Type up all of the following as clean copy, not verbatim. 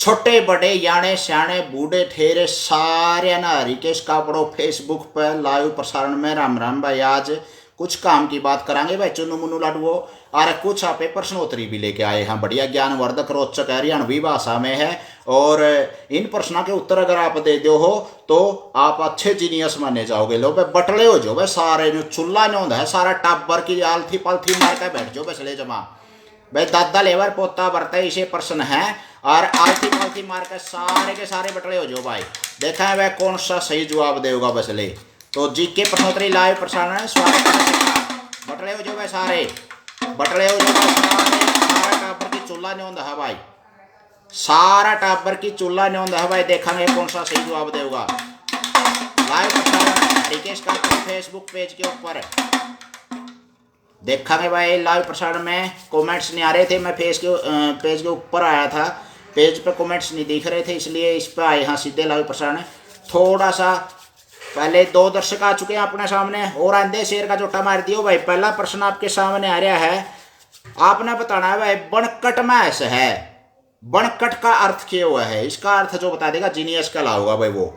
छोटे बड़े याने सियाने बूढ़े ठेरे सारे ना रिकेश कापड़ो फेसबुक पर लाइव प्रसारण में राम राम भाई। आज कुछ काम की बात करांगे भाई, चुनु मुन्नू लाडुओ। और कुछ आप प्रश्नोत्तरी भी लेके आए हैं, बढ़िया ज्ञानवर्धक रोचक हरियाणवी भाषा में है। और इन प्रश्नों के उत्तर अगर आप दे दो हो तो आप अच्छे जीनियस माने जाओगे। लो भाई बटले हो जो भाई सारे जो चूल्हा ने है सारा टाबर की आलथी पालथी मार कर बैठ जाओ बसले जमा भाई। दादा लेवर पोता बरता इसे प्रश्न है और आलथी पालथी मार कर सारे के सारे बटले हो जो भाई। देखा है वह कौन सा सही जवाब देगा बसले। तो जीके प्रश्नोत्तरी लाइव प्रसारण है, स्वागत है। बटले हो जो भाई सारे, बटले हो जो भाई सारे, सारा टाबर की चूल्हा ने है भाई, सारा टाबर की चूल्हा ने है भाई। देखेंगे कौन सा सही जवाब देगा। लाइव प्रसारण रिकेश का फेसबुक पेज के ऊपर देखेंगे भाई। लाइव प्रसारण में कमेंट्स नहीं आ रहे थे, मैं पेज के ऊपर आया था, पेज पे कमेंट्स नहीं दिख रहे थे, इसलिए इस पे आए हाँ सीधे लाइव प्रसारण। थोड़ा सा पहले 2 दर्शक आ चुके हैं अपने सामने और आंधे शेर का जोटा मार दियो भाई। पहला प्रश्न आपके सामने आ रहा है, आपने बताना है भाई बनकट में ऐसा है, बनकट का अर्थ क्या हुआ है। इसका अर्थ जो बता देगा जीनियस का ला होगा भाई वो।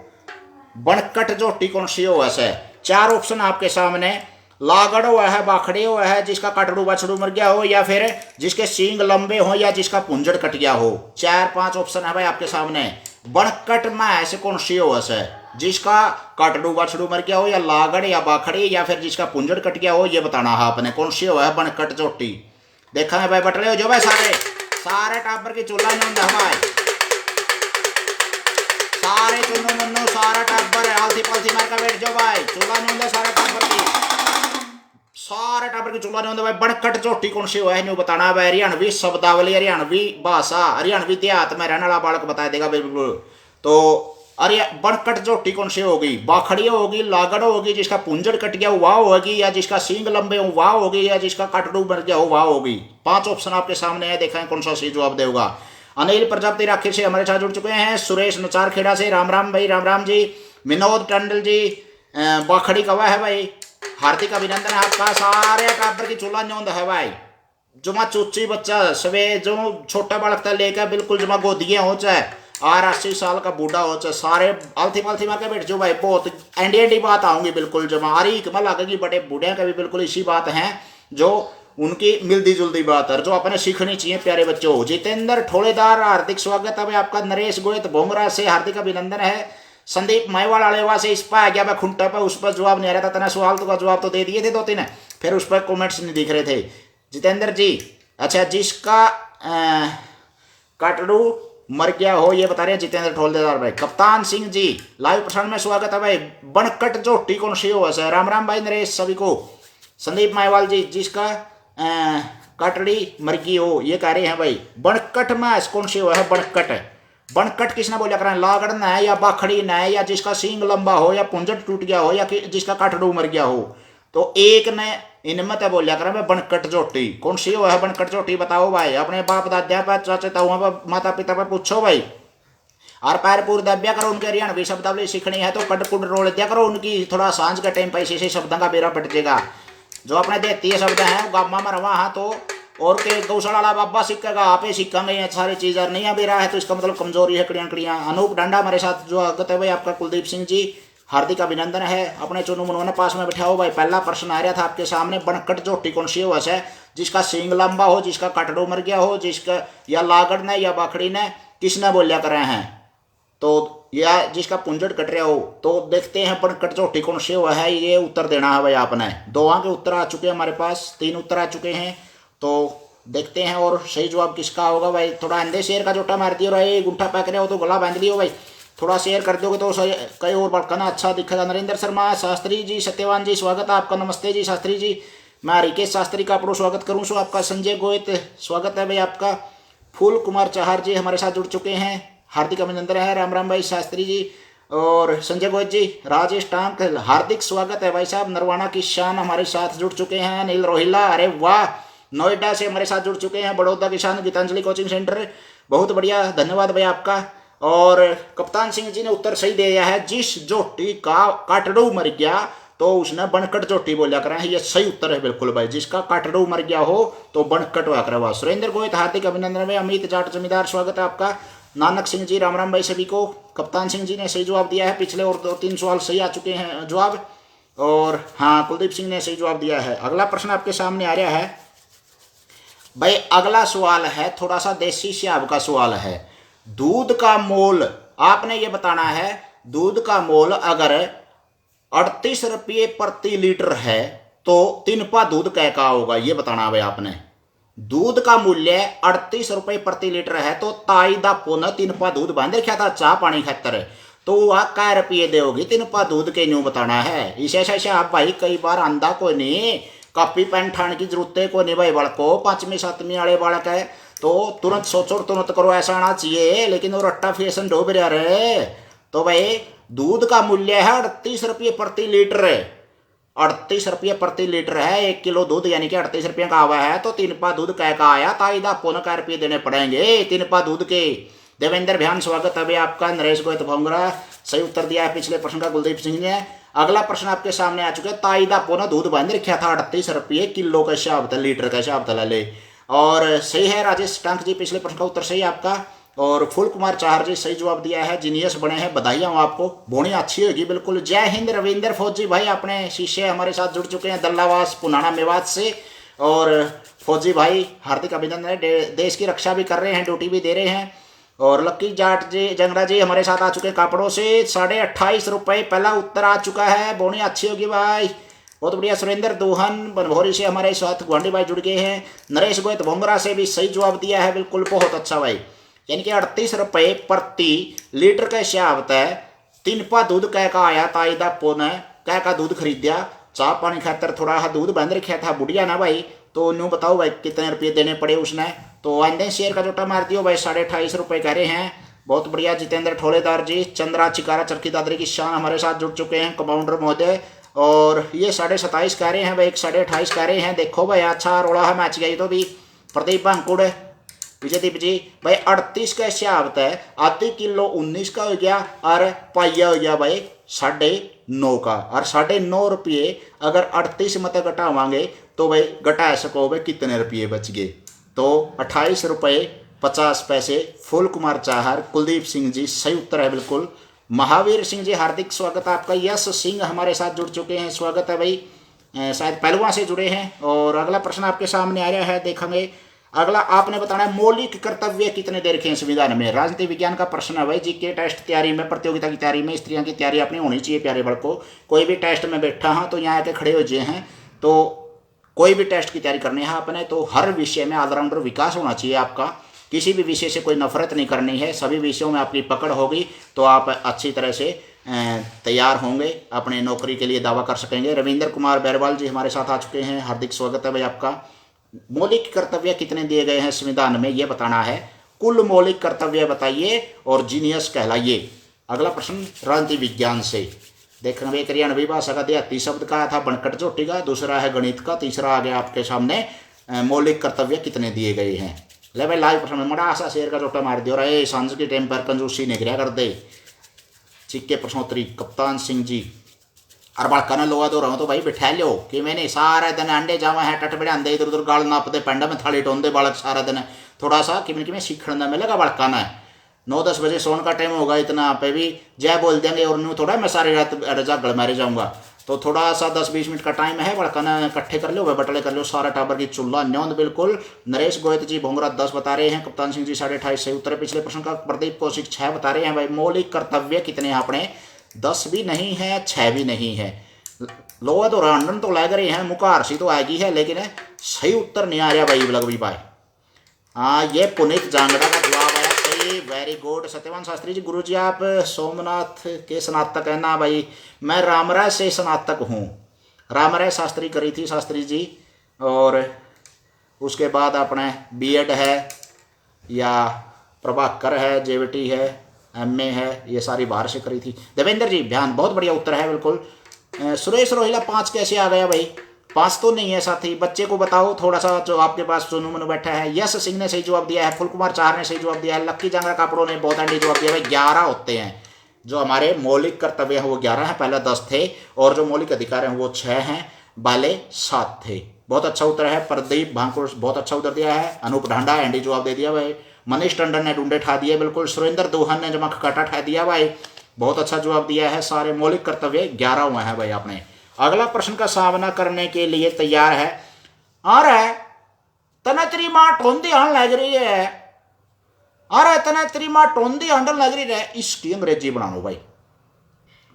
बनकट जोटी कौन सी हुआ है। 4 ऑप्शन आपके सामने, लागड़ हुआ है, बाखड़ी हुआ है, जिसका कटड़ू बछड़ू मर गया हो, या फिर जिसके सींग लंबे हो, या जिसका पुंजड़ कट गया हो। 4-5 ऑप्शन है भाई आपके सामने। बनकट में ऐसे कौन सी हो है, जिसका कटड़ू बछड़ू मर गया हो, या लागड़ या बाखड़ी, या फिर जिसका पुंजड़ कट गया हो, ये बताना है आपने कौन सी हो है बनकट जोटी। देखा है भाई बटले हो जो भाई सारे, सारे टाबर की चूल्हा नहीं भाई, सारे चुन्नू मुन्नू सारा टाबर है, आलथी पालथी मार का बैठ जाओ भाई। चूल्हा नहीं सारा टाबर की, सारे टाबर की चूल्हा नहीं भाई। बनकट जोटी कौन सी है बताना भाई। हरियाणवी शब्दावली, हरियाणवी भाषा, हरियाणवी देहात में रहने वाला बालक बता देगा बिल्कुल। तो अरे बनकट जोटी कौन सी होगी, बाखड़ी होगी, लागड़ होगी, जिसका पुंजड़ कट गया वाह होगी, या जिसका सींग लंबे हो वाह होगी, या जिसका कटड़ू मर गया हो वाह होगी। 5 ऑप्शन आपके सामने है, देखा है कौन सा सही जवाब देगा। अनिल प्रजापति राखी से हमारे साथ जुड़ चुके हैं, सुरेश नचार खेड़ा से राम राम भाई, राम राम जी। विनोद टंडल जी बाखड़ी कवा है भाई, हार्दिक अभिनंदन है आपका। सारे टाबर की चूल्हा न्योंद है भाई, जुमा चूची बच्चा सवे जो छोटा बालक था लेकर बिल्कुल जुमा गोदियां हो चाहे और 80 साल का बूढ़ा हो चाहे, सारे आलथी पालथी मार के बैठ जाओ भाई। बहुत एंडी बात आऊंगी बिल्कुल जमा आ रही कमल लगेगी। बड़े बूढ़े का भी बिल्कुल इसी बात है जो उनकी मिलती जुलती बात है, जो अपने सीखनी चाहिए प्यारे बच्चों। जितेंद्र ठोलेदार हार्दिक स्वागत है भाई आपका। नरेश गोयत भोंगरा से हार्दिक अभिनंदन है। संदीप माईवाल आलेवा से इस पर आ गया मैं खुंटा पर, उस पर जवाब नहीं आ रहा था। तना सवाल तो का जवाब तो दे दिए थे 2-3, फिर उस पर कमेंट्स नहीं दिख रहे थे। जितेंद्र जी अच्छा, जिसका कटड़ू मर गया हो ये बता रहे हैं जितेंद्र ठोलदेदार भाई। कप्तान सिंह जी लाइव प्रसारण में स्वागत है भाई। बनकट जोटी कौन सी हो है, राम राम भाई नरेश सभी को। संदीप माईवाल जी जिसका कटड़ी मरगी हो ये कह रहे हैं भाई। बनकट में कौन सी हो है बनकट, बनकट किसने बोला करें, लागड़ न है या बाखड़ी न है, या जिसका सींग लंबा हो, या पुंजड़ टूट गया हो, या जिसका कटड़ू मर गया हो। तो एक ने इनमें तो बोलिया करें मैं बनकट जोटी कौन सी हो है बनकट जोटी बताओ भाई। अपने बाप दादा पर चाचा ताऊ पर माता पिता पर पूछो भाई, और पैर पूर दबिया करो। उनके हरियाणवी शब्दावली सीखनी है तो कट कुट रोल दिया करो उनकी, थोड़ा सांझ के टाइम पैसे से शब्दों का बेरा पट जाएगा। जो अपने देती है शब्द हैं गामा में रवा हाँ तो और के गौशाला बाबा सीखेगा आप ही सीखेंगे ये सारी चीज़ें नहीं अभी रहा है तो इसका मतलब कमजोरी है कड़ियाँ कड़ियाँ। अनूप डांडा हमारे साथ जो आगत है भाई आपका। कुलदीप सिंह जी हार्दिक अभिनंदन है। अपने चुनू मुनू पास में बैठाओ भाई। पहला प्रश्न आ रहा था आपके सामने, बनकट जोटी कौन सी है, जिसका सींग लंबा हो, जिसका कटड़ू मर गया हो, जिसका या लागड़ ने या बाखड़ी ने किसने बोलिया करे हैं, तो या जिसका पुंजड़ कट रहा हो। तो देखते हैं बनकट जोटी कौन सी है, ये उत्तर देना है भाई आपने। 2 के उत्तर आ चुके हैं हमारे पास, 3 उत्तर आ चुके हैं। तो देखते हैं और सही जवाब किसका होगा भाई। थोड़ा अंधे शेर का जोटा मार दियो रहे, गुंठा पैक रहे हो तो गला बांध लियो भाई। थोड़ा शेयर कर दोगे तो सही कई और बड़कना अच्छा दिखेगा। नरेंद्र शर्मा शास्त्री जी, सत्यवान जी स्वागत है आपका। नमस्ते जी शास्त्री जी। मैं रिकेश शास्त्री का अपनो स्वागत करूँ सो आपका। संजय गोयत स्वागत है भाई आपका। फूल कुमार चाहर जी हमारे साथ जुड़ चुके हैं, हार्दिक अभिनंदन है। राम राम भाई शास्त्री जी और संजय गोयत जी। राजेश टांक हार्दिक स्वागत है भाई साहब। नरवाना की शान हमारे साथ जुड़ चुके हैं। नील रोहिला अरे वाह, नोएडा से हमारे साथ जुड़ चुके हैं। बड़ौदा किसान गीतांजलि कोचिंग सेंटर, बहुत बढ़िया धन्यवाद भाई आपका। और कप्तान सिंह जी ने उत्तर सही दिया है, जिस जोटी का काटड़ू मर गया तो उसने बनकट जोटी बोलिया करें, ये सही उत्तर है बिल्कुल भाई। जिसका काटड़ू मर गया हो तो बनकट हुआ करे। सुरेंद्र गोयत हार्दिक अभिनंदन में। अमित जाट जमींदार स्वागत है आपका। नानक सिंह जी, राम राम भाई सभी को। कप्तान सिंह जी ने सही जवाब दिया है, पिछले और 2-3 सवाल सही आ चुके हैं जवाब। और हाँ, कुलदीप सिंह ने सही जवाब दिया है। अगला प्रश्न आपके सामने आ रहा है भाई। अगला सवाल है थोड़ा सा देसी सियाब का सवाल है। दूध का मोल आपने ये बताना है, दूध का मोल अगर 38 रुपये प्रति लीटर है तो तिनपा दूध कै का होगा, ये बताना भाई आपने। दूध का मूल्य 38 रुपये प्रति लीटर है तो ताई दा पुन तिनपा दूध बांध रखा था चाह पानी खातर, तो वह कै रुपये दोगी तिनपा दूध के न्यू बताना है। इसे ऐसे आप भाई कई बार आंदा को नहीं, कॉपी पेन ठाण की जरूरत को नहीं भाई। बड़को 5वीं 7वीं वाले बालक है तो तुरंत सोचो तुरंत करो, ऐसा आना चाहिए। लेकिन वो रट्टा फैशन डोब रहा रे। तो भाई दूध का मूल्य है 38 रुपये प्रति लीटर, 38 रुपये प्रति लीटर है। 1 किलो दूध यानी कि 38 रुपये का आवा है तो तिनपा दूध कै का आया, ताई दा पुन कै रुपये देने पड़ेंगे तिनपा दूध के। देवेंद्र भ्यान स्वागत है आपका। नरेश गोयत भोंगरा सही उत्तर दिया है पिछले प्रश्न का कुलदीप सिंह ने। अगला प्रश्न आपके सामने आ चुका है। ताई दा पुन दूध बांध रखा था 38 रुपये किलो का हिसाब था, लीटर का हिसाब था ले। और सही है राजेश टांक जी, पिछले प्रश्न का उत्तर सही है आपका। और फूल कुमार चाहर जी सही जवाब दिया है, जीनियस बने हैं, बधाइयाँ हूँ आपको, बोनी अच्छी होगी बिल्कुल। जय हिंद। रविंदर फौजी भाई अपने शिष्य हमारे साथ जुड़ चुके हैं दल्लावास पुनाना मेवात से। और फौजी भाई हार्दिक अभिनंदन, देश की रक्षा भी कर रहे हैं, ड्यूटी भी दे रहे हैं। और लक्की जाट जी जंगरा जी हमारे साथ आ चुके हैं कापड़ों से। 28.5 रुपये पहला उत्तर आ चुका है, बोनी अच्छी होगी भाई, बहुत बढ़िया। सुरेंद्र दोहन बनभोरी से हमारे साथ गुआंडी भाई जुड़ गए हैं। नरेश गोयत भोंगरा से भी सही जवाब दिया है, बिल्कुल बहुत अच्छा भाई। यानी कि 38 रुपये प्रति लीटर का हिसाब है, तिनपा दूध कै का आया, ताई दा पुन कै का दूध खरीदा, चाह पानी खातर थोड़ा दूध बंद रखा था बुढ़िया ना भाई। तो न्यू बताओ भाई कितने रुपये देने पड़े उसने। तो आंदे शेयर का जोटा मार दियो भाई, 28.5 रुपये कह रहे हैं, बहुत बढ़िया। जितेंद्र ठोलेदार जी, चंद्रा चिकारा चरखी दादरी की शान हमारे साथ जुड़ चुके हैं, कमांडर महोदय। और ये 27.5 कह रहे हैं भाई, 28.5 कह रहे हैं। देखो भाई अच्छा रोड़ा है मैच गई तो भी। प्रदीप भांकुड़ विजयदीप जी भाई 38 का हिसाब है, आधी किलो 19 का हो गया और पाइया हो गया भाई 9.5 का। और 9.5 रुपये अगर 38 मत घटावांगे तो भाई घटा सको भाई कितने रुपये बच गए, तो 28 रुपये 50 पैसे। फूल कुमार चाहर, कुलदीप सिंह जी सही उत्तर है बिल्कुल। महावीर सिंह जी हार्दिक स्वागत है आपका। यश सिंह हमारे साथ जुड़ चुके हैं, स्वागत है भाई, शायद पहलुआ से जुड़े हैं। और अगला प्रश्न आपके सामने आ रहा है, देखेंगे। अगला आपने बताना है मौलिक कर्तव्य कितने दे रखे हैं संविधान में। राजनीति विज्ञान का प्रश्न है भाई, जीके टेस्ट तैयारी में, प्रतियोगिता की तैयारी में, स्त्रियों की तैयारी अपनी होनी चाहिए प्यारे बड़को। कोई भी टेस्ट में बैठा हाँ तो यहाँ आके खड़े हो जाए हैं, तो कोई भी टेस्ट की तैयारी करनी है आपने तो हर विषय में ऑलराउंडर विकास होना चाहिए आपका। किसी भी विषय से कोई नफरत नहीं करनी है, सभी विषयों में आपकी पकड़ होगी तो आप अच्छी तरह से तैयार होंगे, अपने नौकरी के लिए दावा कर सकेंगे। रविंद्र कुमार बैरवाल जी हमारे साथ आ चुके हैं, हार्दिक स्वागत है भाई आपका। मौलिक कर्तव्य कितने दिए गए हैं संविधान में, यह बताना है। कुल मौलिक कर्तव्य बताइए और जीनियस कहलाइए। अगला प्रश्न राजनीति विज्ञान से देखेंगे। 93 भाषा का देहाती शब्द का था बनकट जोटी का, दूसरा है गणित का, तीसरा आ गया आपके सामने मौलिक कर्तव्य कितने दिए गए हैं। ले भाई लाइव प्रश्न बड़ा आशा शेर का जोटा मार दियो रे, सांझ के टाइम पर कंजूसी निगरिया कर दे। चिक्के प्रश्नोत्तरी कप्तान सिंह जी और बड़का ने लोहा दो रहा तो भाई बिठा लो कि मैंने सारा दिन अंडे जावा है टट बड़े आंदे इधर उधर गाल नापते पेंडा में थाली टोंदे बालक सारा दिन। थोड़ा सा कि सीखने मिलेगा बड़का ना। 9-10 बजे सोने का टाइम होगा, इतना पे भी जय बोल देंगे और न्यू थोड़ा मैं सारी रात जागड़ मारे जाऊंगा। तो थोड़ा सा 10-20 मिनट का टाइम है, बड़का ना इकट्ठे कर लो, वह बटले कर लो सारा टाबर की चुल्ला न्योंद बिल्कुल। नरेश गोयत जी भोंगरा 10 बता रहे हैं, कप्तान सिंह जी 28.5 से उत्तर पिछले प्रश्न का। प्रदीप कौशिक 6 बता रहे हैं भाई। मौलिक कर्तव्य कितने हैं अपने, 10 भी नहीं है 6 भी नहीं है। लोहा तो रंडन तो लग रहे हैं, मुखारसी तो आएगी है, लेकिन सही उत्तर नहीं आ रहा भाई लगभी भाई। हाँ ये पुनीत जांगड़ा का जवाब आया सही, वेरी गुड। सत्यवान शास्त्री जी, गुरु जी आप सोमनाथ के स्नातक है ना भाई। मैं रामराय से स्नातक हूँ, रामराय शास्त्री करी थी शास्त्री जी, और उसके बाद अपने बीएड है या प्रभाकर है, जेवीटी है, एमए है, ये सारी बाहर से करी थी। देवेंद्र जी ध्यान, बहुत बढ़िया उत्तर है बिल्कुल। सुरेश रोहिला 5 कैसे आ गया भाई, 5 तो नहीं है साथी, बच्चे को बताओ थोड़ा सा जो आपके पास सोनू मनु बैठा है। यश सिंह ने सही जवाब दिया है, फुल कुमार चाहर ने सही जवाब दिया है, लक्की जांगरा कापड़ों ने बहुत अंडी जवाब दिया है। 11 होते हैं जो हमारे मौलिक कर्तव्य हैं, वो 11 हैं, पहले 10 थे, और जो मौलिक अधिकार हैं वो 6 हैं, बाले 7 थे। बहुत अच्छा उत्तर है। प्रदीप भांकुर बहुत अच्छा उत्तर दिया है। अनूप ढांडा एंडी जवाब दे दिया भाई। मनीष टंडन ने डूडे ठा दिए बिल्कुल। सुरेंद्र दोहन ने जमा खकाटा ठा दिया भाई, बहुत अच्छा जवाब दिया है। सारे मौलिक कर्तव्य 11 हुए हैं भाई आपने। अगला प्रश्न का सामना करने के लिए तैयार है। आ रहा है तना तेरी मां टोंदी आन लग रही है, आ रहा है तना तेरी मां टोंदी आंडल लग रही है, इसकी अंग्रेजी बना लो भाई।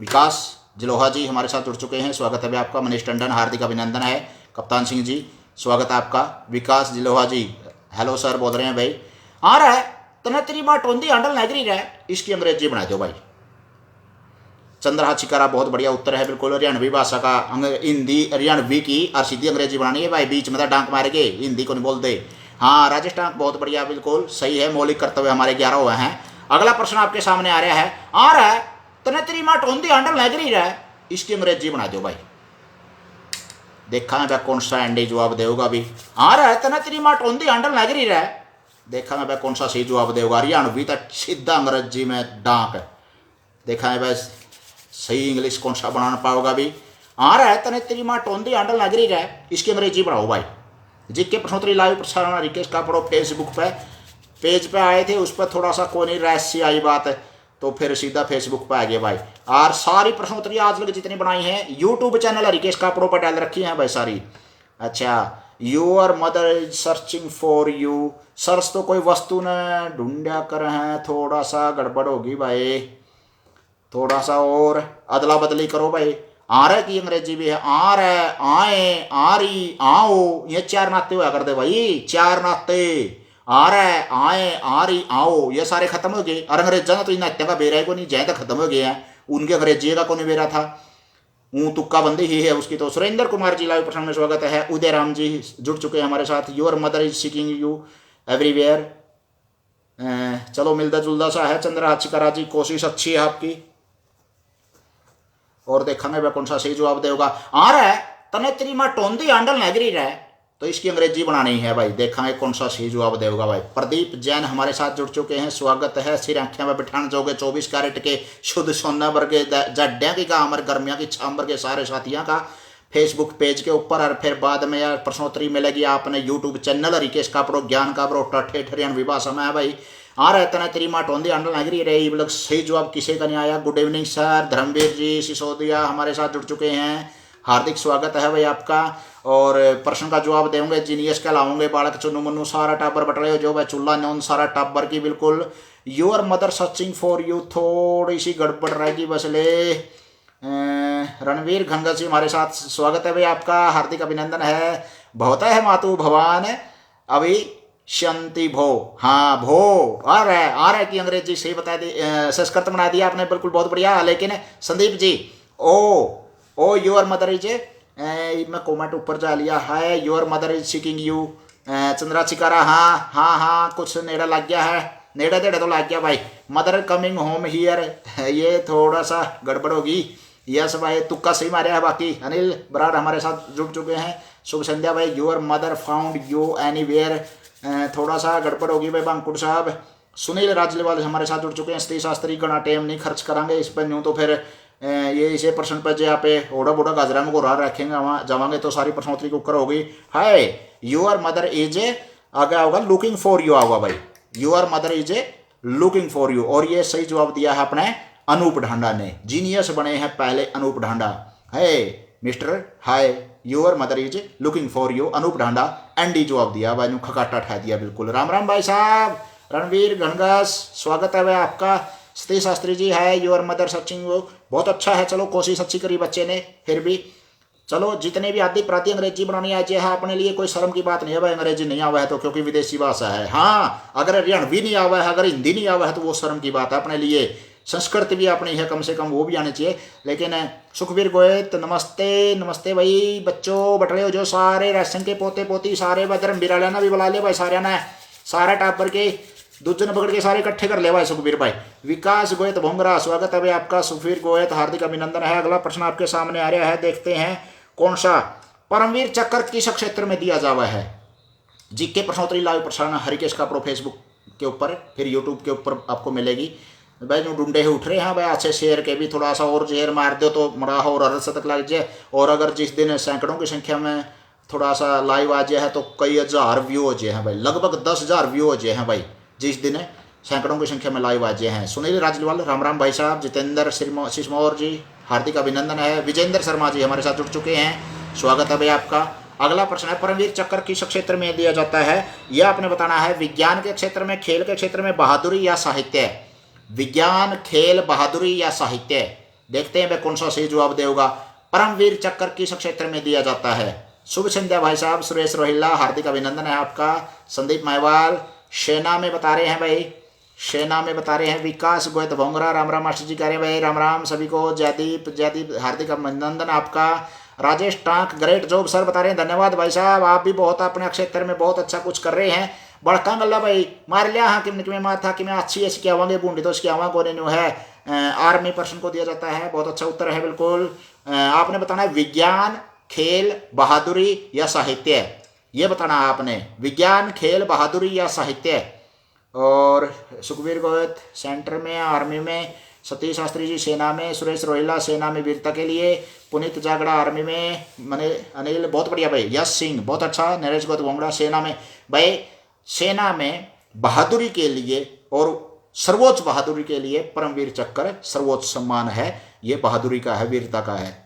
विकास जिलोहा जी हमारे साथ जुड़ चुके हैं, स्वागत है आपका। मनीष टंडन हार्दिक अभिनंदन है। कप्तान सिंह जी स्वागत है आपका। विकास जिलोहा जी हेलो सर बोल रहे हैं भाई। आ रहा है तना तेरी मां टोंदी आंडल लग रही है, इसकी अंग्रेजी बना दो भाई। चंद्रहा चिकारा बहुत बढ़िया उत्तर है बिल्कुल। हरियाणवी भाषा का हिंदी हरियाणवी की और सीधी अंग्रेजी बनानी है भाई, बीच में तो डांक मारेंगे, हिंदी को नहीं बोलते। हाँ राजेश डांक बहुत बढ़िया बिल्कुल सही है। मौलिक कर्तव्य हमारे 11 हुए हैं। अगला प्रश्न आपके सामने आ रहा है। आ रहा है तना तेरी मां टोंदी आंडल लग रही है, इसकी अंग्रेजी बना दो भाई। देखा मैं कौन सा एंडी जवाब देगा अभी। आ रहा है तना तेरी मां टोंदी आंडल लग रही है, देखा मैं कौन सा सही जवाब देगा। हरियाणवी तो सीधा अंग्रेजी में डांक। देखा है भाई सही इंग्लिश कौन सा बनाना पाओगा अभी। आ रहा है तने तेरी मां टोंदी आंडल लग रही है, इसकी अंग्रेजी बढ़ाओ भाई। जीके प्रश्नोत्तरी लाइव प्रसारण रिकेश का पढ़ो फेसबुक पे पेज पे आए थे, उस पर थोड़ा सा कोई नहीं रैसी आई बात, तो फिर सीधा फेसबुक पे आ गया भाई। और सारी प्रश्नोत्तरी आज लग जितनी बनाई हैं यूट्यूब चैनल रिकेश का पढ़ो पर डाल रखी हैं भाई सारी। अच्छा your mother is searching for you, search तो कोई वस्तु ने ढूंढा कर है, थोड़ा सा गड़बड़ होगी भाई, थोड़ा सा और अदला बदली करो भाई। आ रहा की अंग्रेजी भी है। आ रहा आए आ रही आओ, ये 4 नाते हुआ कर दे भाई, 4 नाते। आ रहा है आए आ रही आओ ये सारे खत्म हो गए। और अंग्रेजा तो इन नात्या का बेरा को नहीं जय तक खत्म हो गया है, उनके अंग्रेजी का कौन बेरा था, तुक्का बंदी ही है उसकी। तो सुरेंद्र कुमार जी लाइव प्रश्न में स्वागत है। उदय राम जी जुड़ चुके हैं हमारे साथ। Your mother is seeking you everywhere, चलो मिलता जुलता सा है। चंद्रहा चिकारा जी कोशिश अच्छी है आपकी, और देखेंगे वह कौन सा सही जवाब देगा। आ रहा है तने तेरी मां टोंदी आंडल लग रही है, तो इसकी अंग्रेजी बनानी है भाई। देखेंगे कौन सा सही जवाब देगा भाई। प्रदीप जैन हमारे साथ जुड़ चुके हैं, स्वागत है। सिर आंखिया में बिठान जोगे 24 कैरेट के शुद्ध सोना वर्गे जड्डिया की का अमर गर्मिया की छांबर के सारे साथियों का फेसबुक पेज के ऊपर। और फिर बाद में यार प्रश्नोत्तरी मिलेगी आपने यूट्यूब चैनल रिकेश का पढ़ो ज्ञान का पढ़ो टठे हरियाणवी भाषा में है भाई। आ रहा है तना तेरी मां टोंदी आंडल लग रही है, ये लोग सही जवाब किसी का नहीं आया। Good evening sir. Dharamvir ji Sisodia हमारे साथ जुड़ चुके हैं, हार्दिक स्वागत है भाई आपका। और प्रश्न का जवाब देंगे जीनियस कहलाओगे बालक चुनु मनु सारा टाबर बट रहे हो जो भाई चूल्हा नौन सारा टाबर की बिल्कुल। Your mother searching for you थोड़ी सी गड़बड़ रहेगी बस ले। रणवीर घनगत जी हमारे साथ स्वागत है भाई आपका, हार्दिक अभिनंदन है। भवता है मातु भवान अभी शांति भो, हाँ भो आ रहा है कि अंग्रेजी सही बता दी, संस्कृत बना दिया आपने बिल्कुल बहुत बढ़िया। लेकिन Sandeep ji oh your mother is मैं कॉमेंट ऊपर जा लिया है। Your mother is seeking you. Chandra Chikara हाँ कुछ नेड़ा लग गया है, नेड़ा देड़ा तो लग गया भाई। मदर कमिंग होम हियर ये थोड़ा सा गड़बड़ होगी। यस भाई तुक्का सही मारा है। बाकी अनिल बराड़ हमारे साथ जुड़ चुके हैं, शुभ संध्या भाई। Your mother found you anywhere थोड़ा सा गड़बड़ होगी भाई बांकुड़ साहब। सुनील राजलेवाल हमारे साथ जुड़ चुके हैं। स्त्री शास्त्री गणा टाइम नहीं खर्च करांगे इस पर, यूँ तो फिर ये इसे प्रश्न पर जो पे ओढ़ा बोढ़ा गाजरा में गोरा रखेंगे वहाँ जावांगे तो सारी प्रश्नोत्तरी के ऊपर होगी। हाय योर मदर इज आगे होगा लुकिंग फॉर यू आगा भाई। Your mother is looking for you, और ये सही जवाब दिया है अपने अनूप ढांडा ने। जीनियस बने हैं पहले अनूप ढांडा है mister. Hi your mother is looking for you Anoop Dhanda एंडी जवाब दिया भाई, खकाटा ठा दिया बिल्कुल। राम राम भाई साहब। रणवीर घनगास स्वागत है भाई आपका। सतीश शास्त्री जी है योर मदर सर्चिंग, बहुत अच्छा है। चलो कोशिश अच्छी करी बच्चे ने, फिर भी चलो जितने भी आदि प्राति अंग्रेजी बनानी आ जाए अपने लिए कोई शर्म की बात नहीं है भाई। अंग्रेजी नहीं आवा है तो, क्योंकि विदेशी भाषा है। हाँ अगर हरियाणवी नहीं आवा है, अगर हिंदी नहीं आवा है तो वो शर्म की बात है अपने लिए। संस्कृत भी अपनी है, कम से कम वो भी आनी चाहिए। लेकिन सुखबीर गोयत नमस्ते नमस्ते भाई। बच्चों बटले हो जो सारे राशन के पोते पोती सारे धर्म बिरालिया भी बुला ले भाई, सारे ने सारा टापर के दूसरे पकड़ के सारे इकट्ठे कर ले भाई सुखबीर भाई। विकास गोयत भोंगरा स्वागत है भाई आपका। सुखबीर गोयत हार्दिक अभिनंदन है। अगला प्रश्न आपके सामने आ रहा है, देखते हैं कौन सा। परमवीर चक्र किस क्षेत्र में दिया जावा है। जीके प्रश्नोत्तरी लाइव प्रसारण हरिकेश का प्रो फेसबुक के ऊपर, फिर यूट्यूब के ऊपर आपको मिलेगी भाई। जो डूडे ही उठ रहे हैं भाई अच्छे शेयर के भी, थोड़ा सा और जेर मार दो तो मरा हो और अरस तक लग जाए। और अगर जिस दिन सैकड़ों की संख्या में थोड़ा सा लाइव आ जाए है तो कई हजार व्यू हो जाए हैं भाई, लगभग 10,000 व्यू हो जाए हैं भाई। जिस दिन सैकड़ों की संख्या में लाइव आजे हैं। सुनील राजलीवाल, राम राम भाई साहब। जितेंद्र सिसमौर जी, हार्दिक अभिनंदन है। विजेंद्र शर्मा जी हमारे साथ जुड़ चुके हैं, स्वागत है भाई आपका। अगला प्रश्न है, परमवीर चक्र किस क्षेत्र में दिया जाता है? यह आपने बताना है विज्ञान के क्षेत्र में, खेल के क्षेत्र में, बहादुरी या साहित्य। विज्ञान, खेल, बहादुरी या साहित्य। देखते हैं भाई कौन सा सही जवाब देगा। परमवीर चक्र किस क्षेत्र में दिया जाता है? शुभ संध्या भाई साहब। सुरेश रोहिल्ला, हार्दिक अभिनंदन है आपका। संदीप मायवाल सेना में बता रहे हैं भाई, सेना में बता रहे हैं। विकास गोयत भोंगरा, राम राम मास्टर जी कह रहे हैं भाई, राम राम सभी को। जयदीप हार्दिक अभिनंदन आपका। Rajesh tank, great job sir बता रहे हैं, धन्यवाद भाई साहब। आप भी बहुत अपने क्षेत्र में बहुत अच्छा कुछ कर रहे हैं। बड़का गल्ला भाई मार लिया हाँ कि माथा कि मैं अच्छी ऐसी क्या आवांगे बूंदी तो इसकी आवां कोने न्यू है। आर्मी पर्सन को दिया जाता है, बहुत अच्छा उत्तर है बिल्कुल। आपने बताना है विज्ञान, खेल, बहादुरी या साहित्य, ये बताना है आपने। विज्ञान, खेल, बहादुरी या साहित्य। और सुखबीर गोयत सेंटर में, आर्मी में। सतीश शास्त्री जी सेना में। सुरेश रोहिला सेना में वीरता के लिए। पुनीत जागड़ा आर्मी में। मने अनिल बहुत बढ़िया भाई। यश सिंह बहुत अच्छा। नरेश गोयत भोंगड़ा सेना में। भाई सेना में बहादुरी के लिए और सर्वोच्च बहादुरी के लिए परमवीर चक्र सर्वोच्च सम्मान है, ये बहादुरी का है, वीरता का है।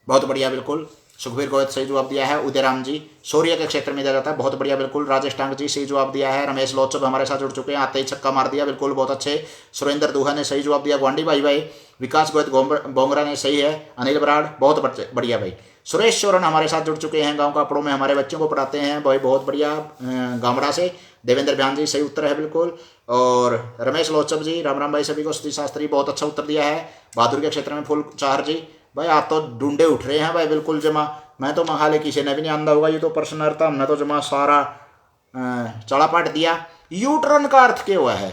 बहुत बढ़िया बिल्कुल। सुखबीर गोयत सही जवाब दिया है। उदयराम जी शौर्य के क्षेत्र में दिया जाता है, बहुत बढ़िया बिल्कुल। राजेश टांग जी सही जवाब दिया है। रमेश लोचब हमारे साथ जुड़ चुके हैं, आते ही छक्का मार दिया बिल्कुल, बहुत अच्छे। सुरेंद्र दुहा ने सही जवाब दिया। ग्वांडी भाई। विकास गोयत बोंगरा ने सही है। अनिल बराड़ बहुत बढ़िया भाई। सुरेश चौरन हमारे साथ जुड़ चुके हैं, गाँव कापड़ों में हमारे बच्चों को पढ़ाते हैं भाई, बहुत बढ़िया। गामड़ा से देवेंद्र बयान जी सही उत्तर है बिल्कुल। और रमेश लोचब जी, राम राम भाई सभी को। सतीश शास्त्री बहुत अच्छा उत्तर दिया है। बहादुर के क्षेत्र में फुल चार जी भाई, आप तो ढूंढे उठ रहे हैं भाई बिल्कुल जमा। मैं तो महाले किसी ने भी नहीं आंदा होगा, ये तो प्रश्न अर्था हमने तो जमा सारा चला पाट दिया। यू टर्न का अर्थ क्या हुआ है?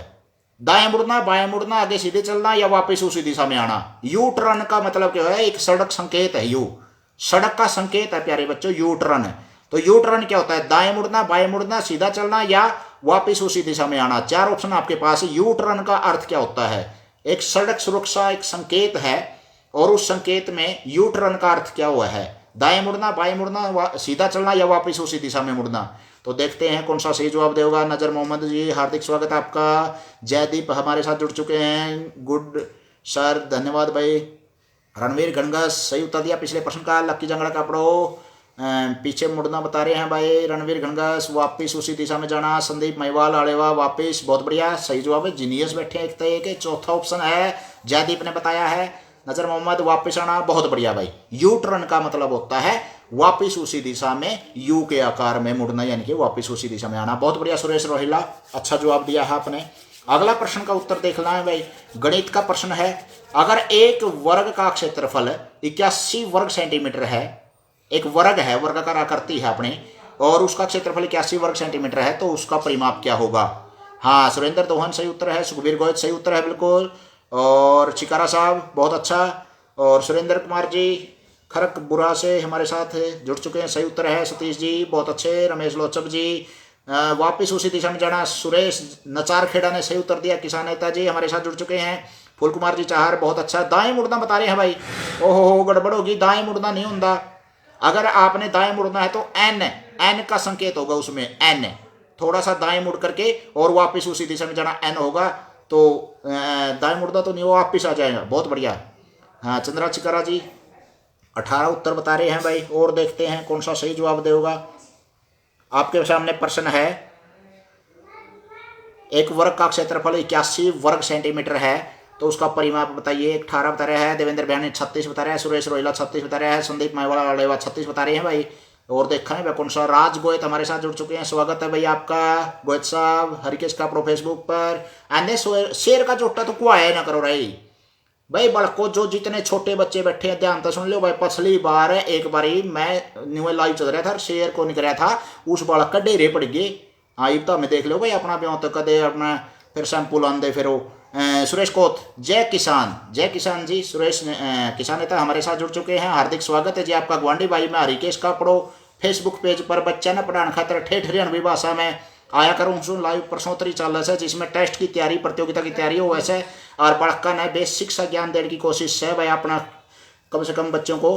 दाएं मुड़ना, बाएं मुड़ना, आगे सीधे चलना या वापस उसी दिशा में आना। यू टर्न का मतलब क्या है? एक सड़क संकेत है। यू सड़क का संकेत है प्यारे बच्चों, यू टर्न है। तो यू टर्न क्या होता है? दाएं मुड़ना, बाएं मुड़ना, सीधा चलना या वापस उसी दिशा में आना। चार ऑप्शन आपके पास। यू टर्न का अर्थ क्या होता है? एक सड़क सुरक्षा एक संकेत है, और उस संकेत में यू टर्न का अर्थ क्या हुआ है? दाएं मुड़ना, बाएं मुड़ना, सीधा चलना या वापस उसी दिशा में मुड़ना। तो देखते हैं कौन सा सही जवाब देगा। नजर मोहम्मद जी हार्दिक स्वागत आपका। जयदीप हमारे साथ जुड़ चुके हैं, गुड सर धन्यवाद भाई। रणवीर गणगस सही उत्तर दिया पिछले प्रश्न का। लक्की जंगड़ा कापड़ो पीछे मुड़ना बता रहे हैं भाई रणवीर गणगस, वापिस उसी दिशा में जाना। संदीप महिवाल आड़ेवा वापिस, बहुत बढ़िया सही जवाब है। जीनियस बैठे एक तय के। चौथा ऑप्शन है जयदीप ने बताया है। नजर मोहम्मद वापिस आना, बहुत बढ़िया भाई। यू टर्न का मतलब होता है वापिस उसी दिशा में, यू के आकार में मुड़ना, यानी कि वापिस उसी दिशा में आना। बहुत बढ़िया सुरेश रोहिला, अच्छा जवाब दिया है आपने। अगला प्रश्न का उत्तर देखना है भाई, गणित का प्रश्न है। अगर एक वर्ग का क्षेत्रफल 81 वर्ग सेंटीमीटर है, एक वर्ग है, वर्गाकार आकृति है अपने, और उसका क्षेत्रफल 81 वर्ग सेंटीमीटर है, तो उसका परिमाप क्या होगा? हाँ सुरेंद्र दोहन सही उत्तर है। सुखबीर गोयत सही उत्तर है बिल्कुल। और चिकारा साहब बहुत अच्छा। और सुरेंद्र कुमार जी खरक बुरा से हमारे साथ जुड़ चुके हैं, सही उत्तर है। सतीश जी बहुत अच्छे। रमेश लोचब जी वापिस उसी दिशा में जाना। सुरेश नचार खेड़ा ने सही उत्तर दिया। किसान नेता जी हमारे साथ जुड़ चुके हैं। फूल कुमार जी चाहर बहुत अच्छा। दाएं मुड़ना बता रहे हैं भाई। ओहो गड़बड़ होगी, दाएं मुड़ना नहीं होता। अगर आपने दाएं मुड़ना है तो एन का संकेत होगा उसमें, एन थोड़ा सा दाएं मुड़ करके और वापस उसी दिशा में जाना, एन होगा। तो दाएं मुड़ना तो नहीं, वो वापिस आ जाएगा। बहुत बढ़िया। हाँ चंद्रा चिकारा जी 18 उत्तर बता रहे हैं भाई। और देखते हैं कौन सा सही जवाब देगा। आपके सामने प्रश्न है, एक वर्ग का क्षेत्रफल 81 वर्ग सेंटीमीटर है, तो उसका परिमाप बताइए। 18 बता रहा है। देवेंद्र बयानी 36 बता रहा है। सुरेश रोहिला 36 बता रहा है। संदीप मायवाला 36 बता रहे हैं भाई। और देखा है भाई कौन सा। राज गोयत हमारे साथ जुड़ चुके हैं, स्वागत है भाई आपका गोयत साहब। हरिकेश का प्रो फेसबुक पर आने शेर का जोटा तो कुआ है ना करो रही भाई। बड़को जो जितने छोटे बच्चे बैठे हैं ध्यान तो सुन लो भाई। पिछली बार एक बारी मैं न्यू लाइव चल रहा था, शेर को निकल रहा था, उस बालक का डेरे पड़ गए। हाँ ये तो हमें देख लो भाई अपना ब्यों तो कदे अपना फिर सैंपल आंदे फिर वो। सुरेश कोत जय किसान जी। सुरेश किसान नेता हमारे साथ जुड़ चुके हैं, हार्दिक स्वागत है जी आपका। ग्वांडी भाई मैं हरिकेश का पढ़ो फेसबुक पेज पर बच्चा न पढ़ाने खातर ठेठ हरियाणवी भाषा में आया करूँ सुन लाइव प्रश्नोत्तरी चल रहा है, जिसमें टेस्ट की तैयारी प्रतियोगिता की तैयारी हो वैसे, और बड़का न बेस शिक्षा ज्ञान देने की कोशिश है भाई अपना। कम से कम बच्चों को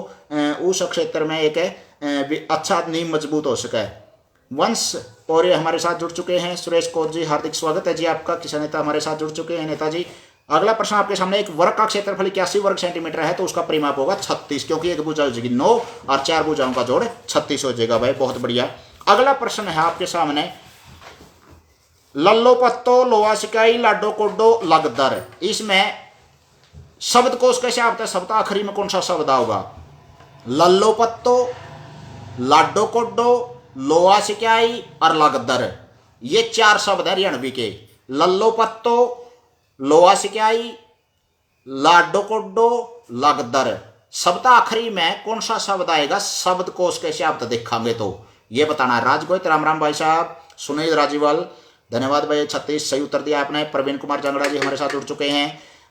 उस क्षेत्र में एक अच्छा नींव मजबूत हो सके। वंश और ये हमारे साथ जुड़ चुके हैं। सुरेश कोच जी, हार्दिक स्वागत है जी आपका। किसान नेता हमारे साथ जुड़ चुके हैं नेताजी। अगला प्रश्न आपके सामने, एक वर्ग का क्षेत्रफल 81 वर्ग सेंटीमीटर है तो उसका परिमाप होगा 36, क्योंकि एक भुजा हो जाएगी 9 और 4 भुजाओं का जोड़ 36 हो जाएगा भाई। बहुत बढ़िया। अगला प्रश्न है आपके सामने, लल्लो पत्तो लोहा सिकाई लाडो कोडो लगदर, इसमें शब्दकोश कैसे आता है? शब्द आखिरी में कौन सा शब्द होगा? लल्लो पत्तो, लाडो कोडो, लोहा सिकाई और लगदर, ये 4 शब्द है हरियाणवी के। लल्लो पत्तो, लोहा सिकाई, लाडो कोडो, लगदर, शब्द आखिरी में कौन सा शब्द आएगा? शब्दकोश कैसे आप देखेंगे तो ये बताना है। राजगोहित, राम राम भाई साहब। सुनील राजीवाल, धन्यवाद भाई। 36 सही उत्तर दिया आपने। प्रवीण कुमार जंगड़ा जी हमारे साथ जुड़ चुके हैं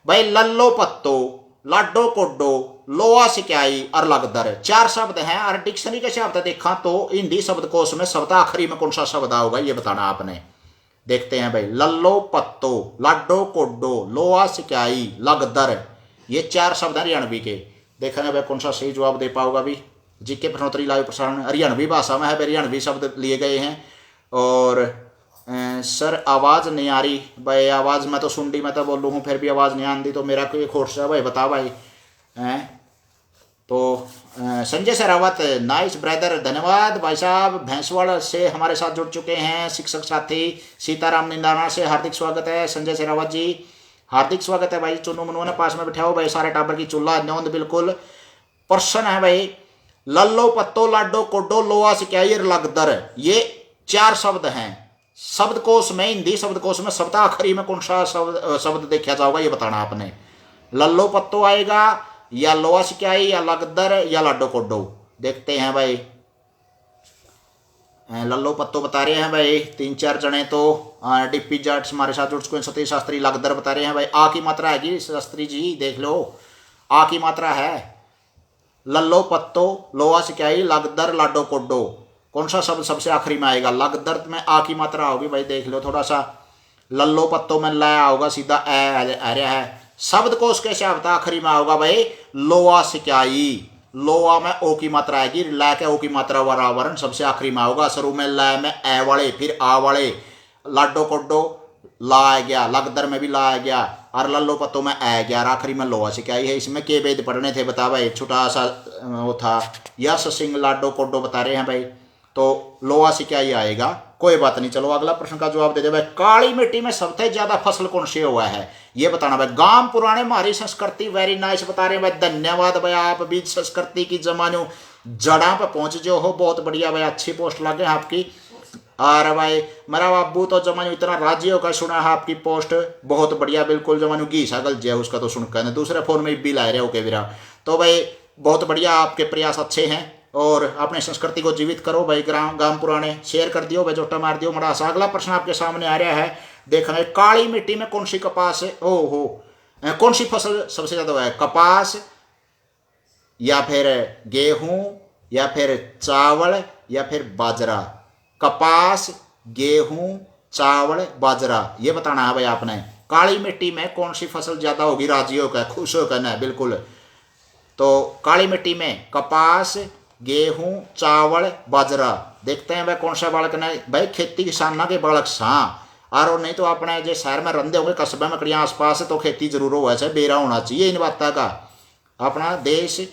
भाई। लल्लो पत्तो, लाडो कोडो, लोहा सिकाई और लगदर, 4 शब्द हैं और डिक्शनरी कैसे आप देखा तो हिंदी शब्दकोश में शब्द आखिरी में कौन सा शब्द होगा ये बताना आपने। देखते हैं भाई। लल्लो पत्तो, लाडो कोडो, लोहा सिकाई, लगदर, ये 4 शब्द हैं हरियाणवी के। देखेंगे भाई कौन सा सही जवाब दे पाओगा भी। जीके प्रश्नोत्तरी लाइव प्रसारण हरियाणवी भाषा में है, हरियाणवी शब्द लिए गए हैं। और सर आवाज़ नहीं आ रही भाई। आवाज़ मैं तो सुन ली, मैं तो बोल हूँ फिर भी आवाज़ नहीं आती तो मेरा कोई खोट सा भाई बता भाई हैं। तो संजय सरावत, नाइस ब्रदर, धन्यवाद भाई साहब। भैंसवाड़ से हमारे साथ जुड़ चुके हैं शिक्षक साथी। सीताराम निंदाना से हार्दिक स्वागत है संजय सरावत जी, हार्दिक स्वागत है भाई। चुनू मनुआ ने पास में बैठाओ भाई, सारे टाबर की चूल्हा न्योंद बिल्कुल। प्रश्न है भाई, लल्लो पत्तो, लाडो कोडो, लोहा सिकाई और लगदर, ये 4 शब्द हैं शब्दकोश में। हिंदी शब्दकोश में शब्द आखिरी में कौन सा शब्द देखा जाएगा ये बताना आपने। लल्लो पत्तो आएगा या लोहा सिकाई या लगदर या लाडो कोडो। देखते हैं भाई। लल्लो पत्तो बता रहे हैं भाई 3-4 जने तो। डिप्पी जाट्स हमारे साथ जुड़ चुके हैं। सतीश शास्त्री लगदर बता रहे हैं भाई। आ की मात्रा है शास्त्री जी, देख लो आ की मात्रा है। लल्लो पत्तो, लोहा सिकाई, लगदर, लाडो कोडो, कौन सा शब्द सबसे आखिरी में आएगा? लगदर में आ की मात्रा होगी भाई, देख लो थोड़ा सा। लल्लो पत्तो में ला होगा, सीधा ए आ रहा है। शब्दकोश कैसे आता आखिरी में होगा भाई? लोहा सिकाई, लोहा में ओ की मात्रा आएगी, ला के ओ की मात्रा वारावरण सबसे आखिरी में होगा। शुरू में ला में ए वाले, फिर आ वाले। लाडो कोडो ला आ गया, लगदर में भी ला आ गया और लल्लो पत्तो में आ गया और आखिरी में लोहा सिकाई है। इसमें के वेद पढ़ने थे बता भाई, छोटा सा वो था। यश सिंह लाडो कोडो बता रहे हैं भाई, तो लोहा सिकाई आएगा। कोई बात नहीं, चलो अगला प्रश्न का जवाब दे दे भाई। काली मिट्टी में सबसे ज्यादा फसल कौन सी हुआ है ये बताना भाई। गांव पुराने हमारी संस्कृति, वेरी नाइस बता रहे हैं भाई, धन्यवाद भाई। आप भी संस्कृति की जमानो जड़ा पे पहुंच जो हो, बहुत बढ़िया भाई, अच्छी पोस्ट लगे आपकी। और भाई मेरा बाबू तो जमानो इतना राजी होकर सुना है आपकी पोस्ट, बहुत बढ़िया बिल्कुल। जमानो घी सागल जय उसका तो सुनकर दूसरे फोन में भी ला रहे हो के विरा। तो भाई बहुत बढ़िया, आपके प्रयास अच्छे हैं और अपने संस्कृति को जीवित करो भाई। गांव पुराने शेयर कर दियो भाई, जोटा मार दियो बड़ा सा। अगला प्रश्न आपके सामने आ रहा है, देखना है। काली मिट्टी में कौन सी कपास है, कौन सी फसल सबसे ज्यादा है? कपास या फिर गेहूं या फिर चावल या फिर बाजरा? कपास, गेहूं, चावल, बाजरा, ये बताना है भाई आपने। काली मिट्टी में कौन सी फसल ज्यादा होगी? राजी होकर खुश होकर ना बिल्कुल। तो काली मिट्टी में कपास, गेहूं, चावल, बाजरा। देखते हैं भाई कौन सा बालक ने भाई। खेती किसाना के बालक सा और नहीं तो अपने जो शहर में रहते होंगे, कस्बे में कड़िया आसपास, तो खेती जरूर हो ऐसे बेरा होना चाहिए इन बातों का। अपना देश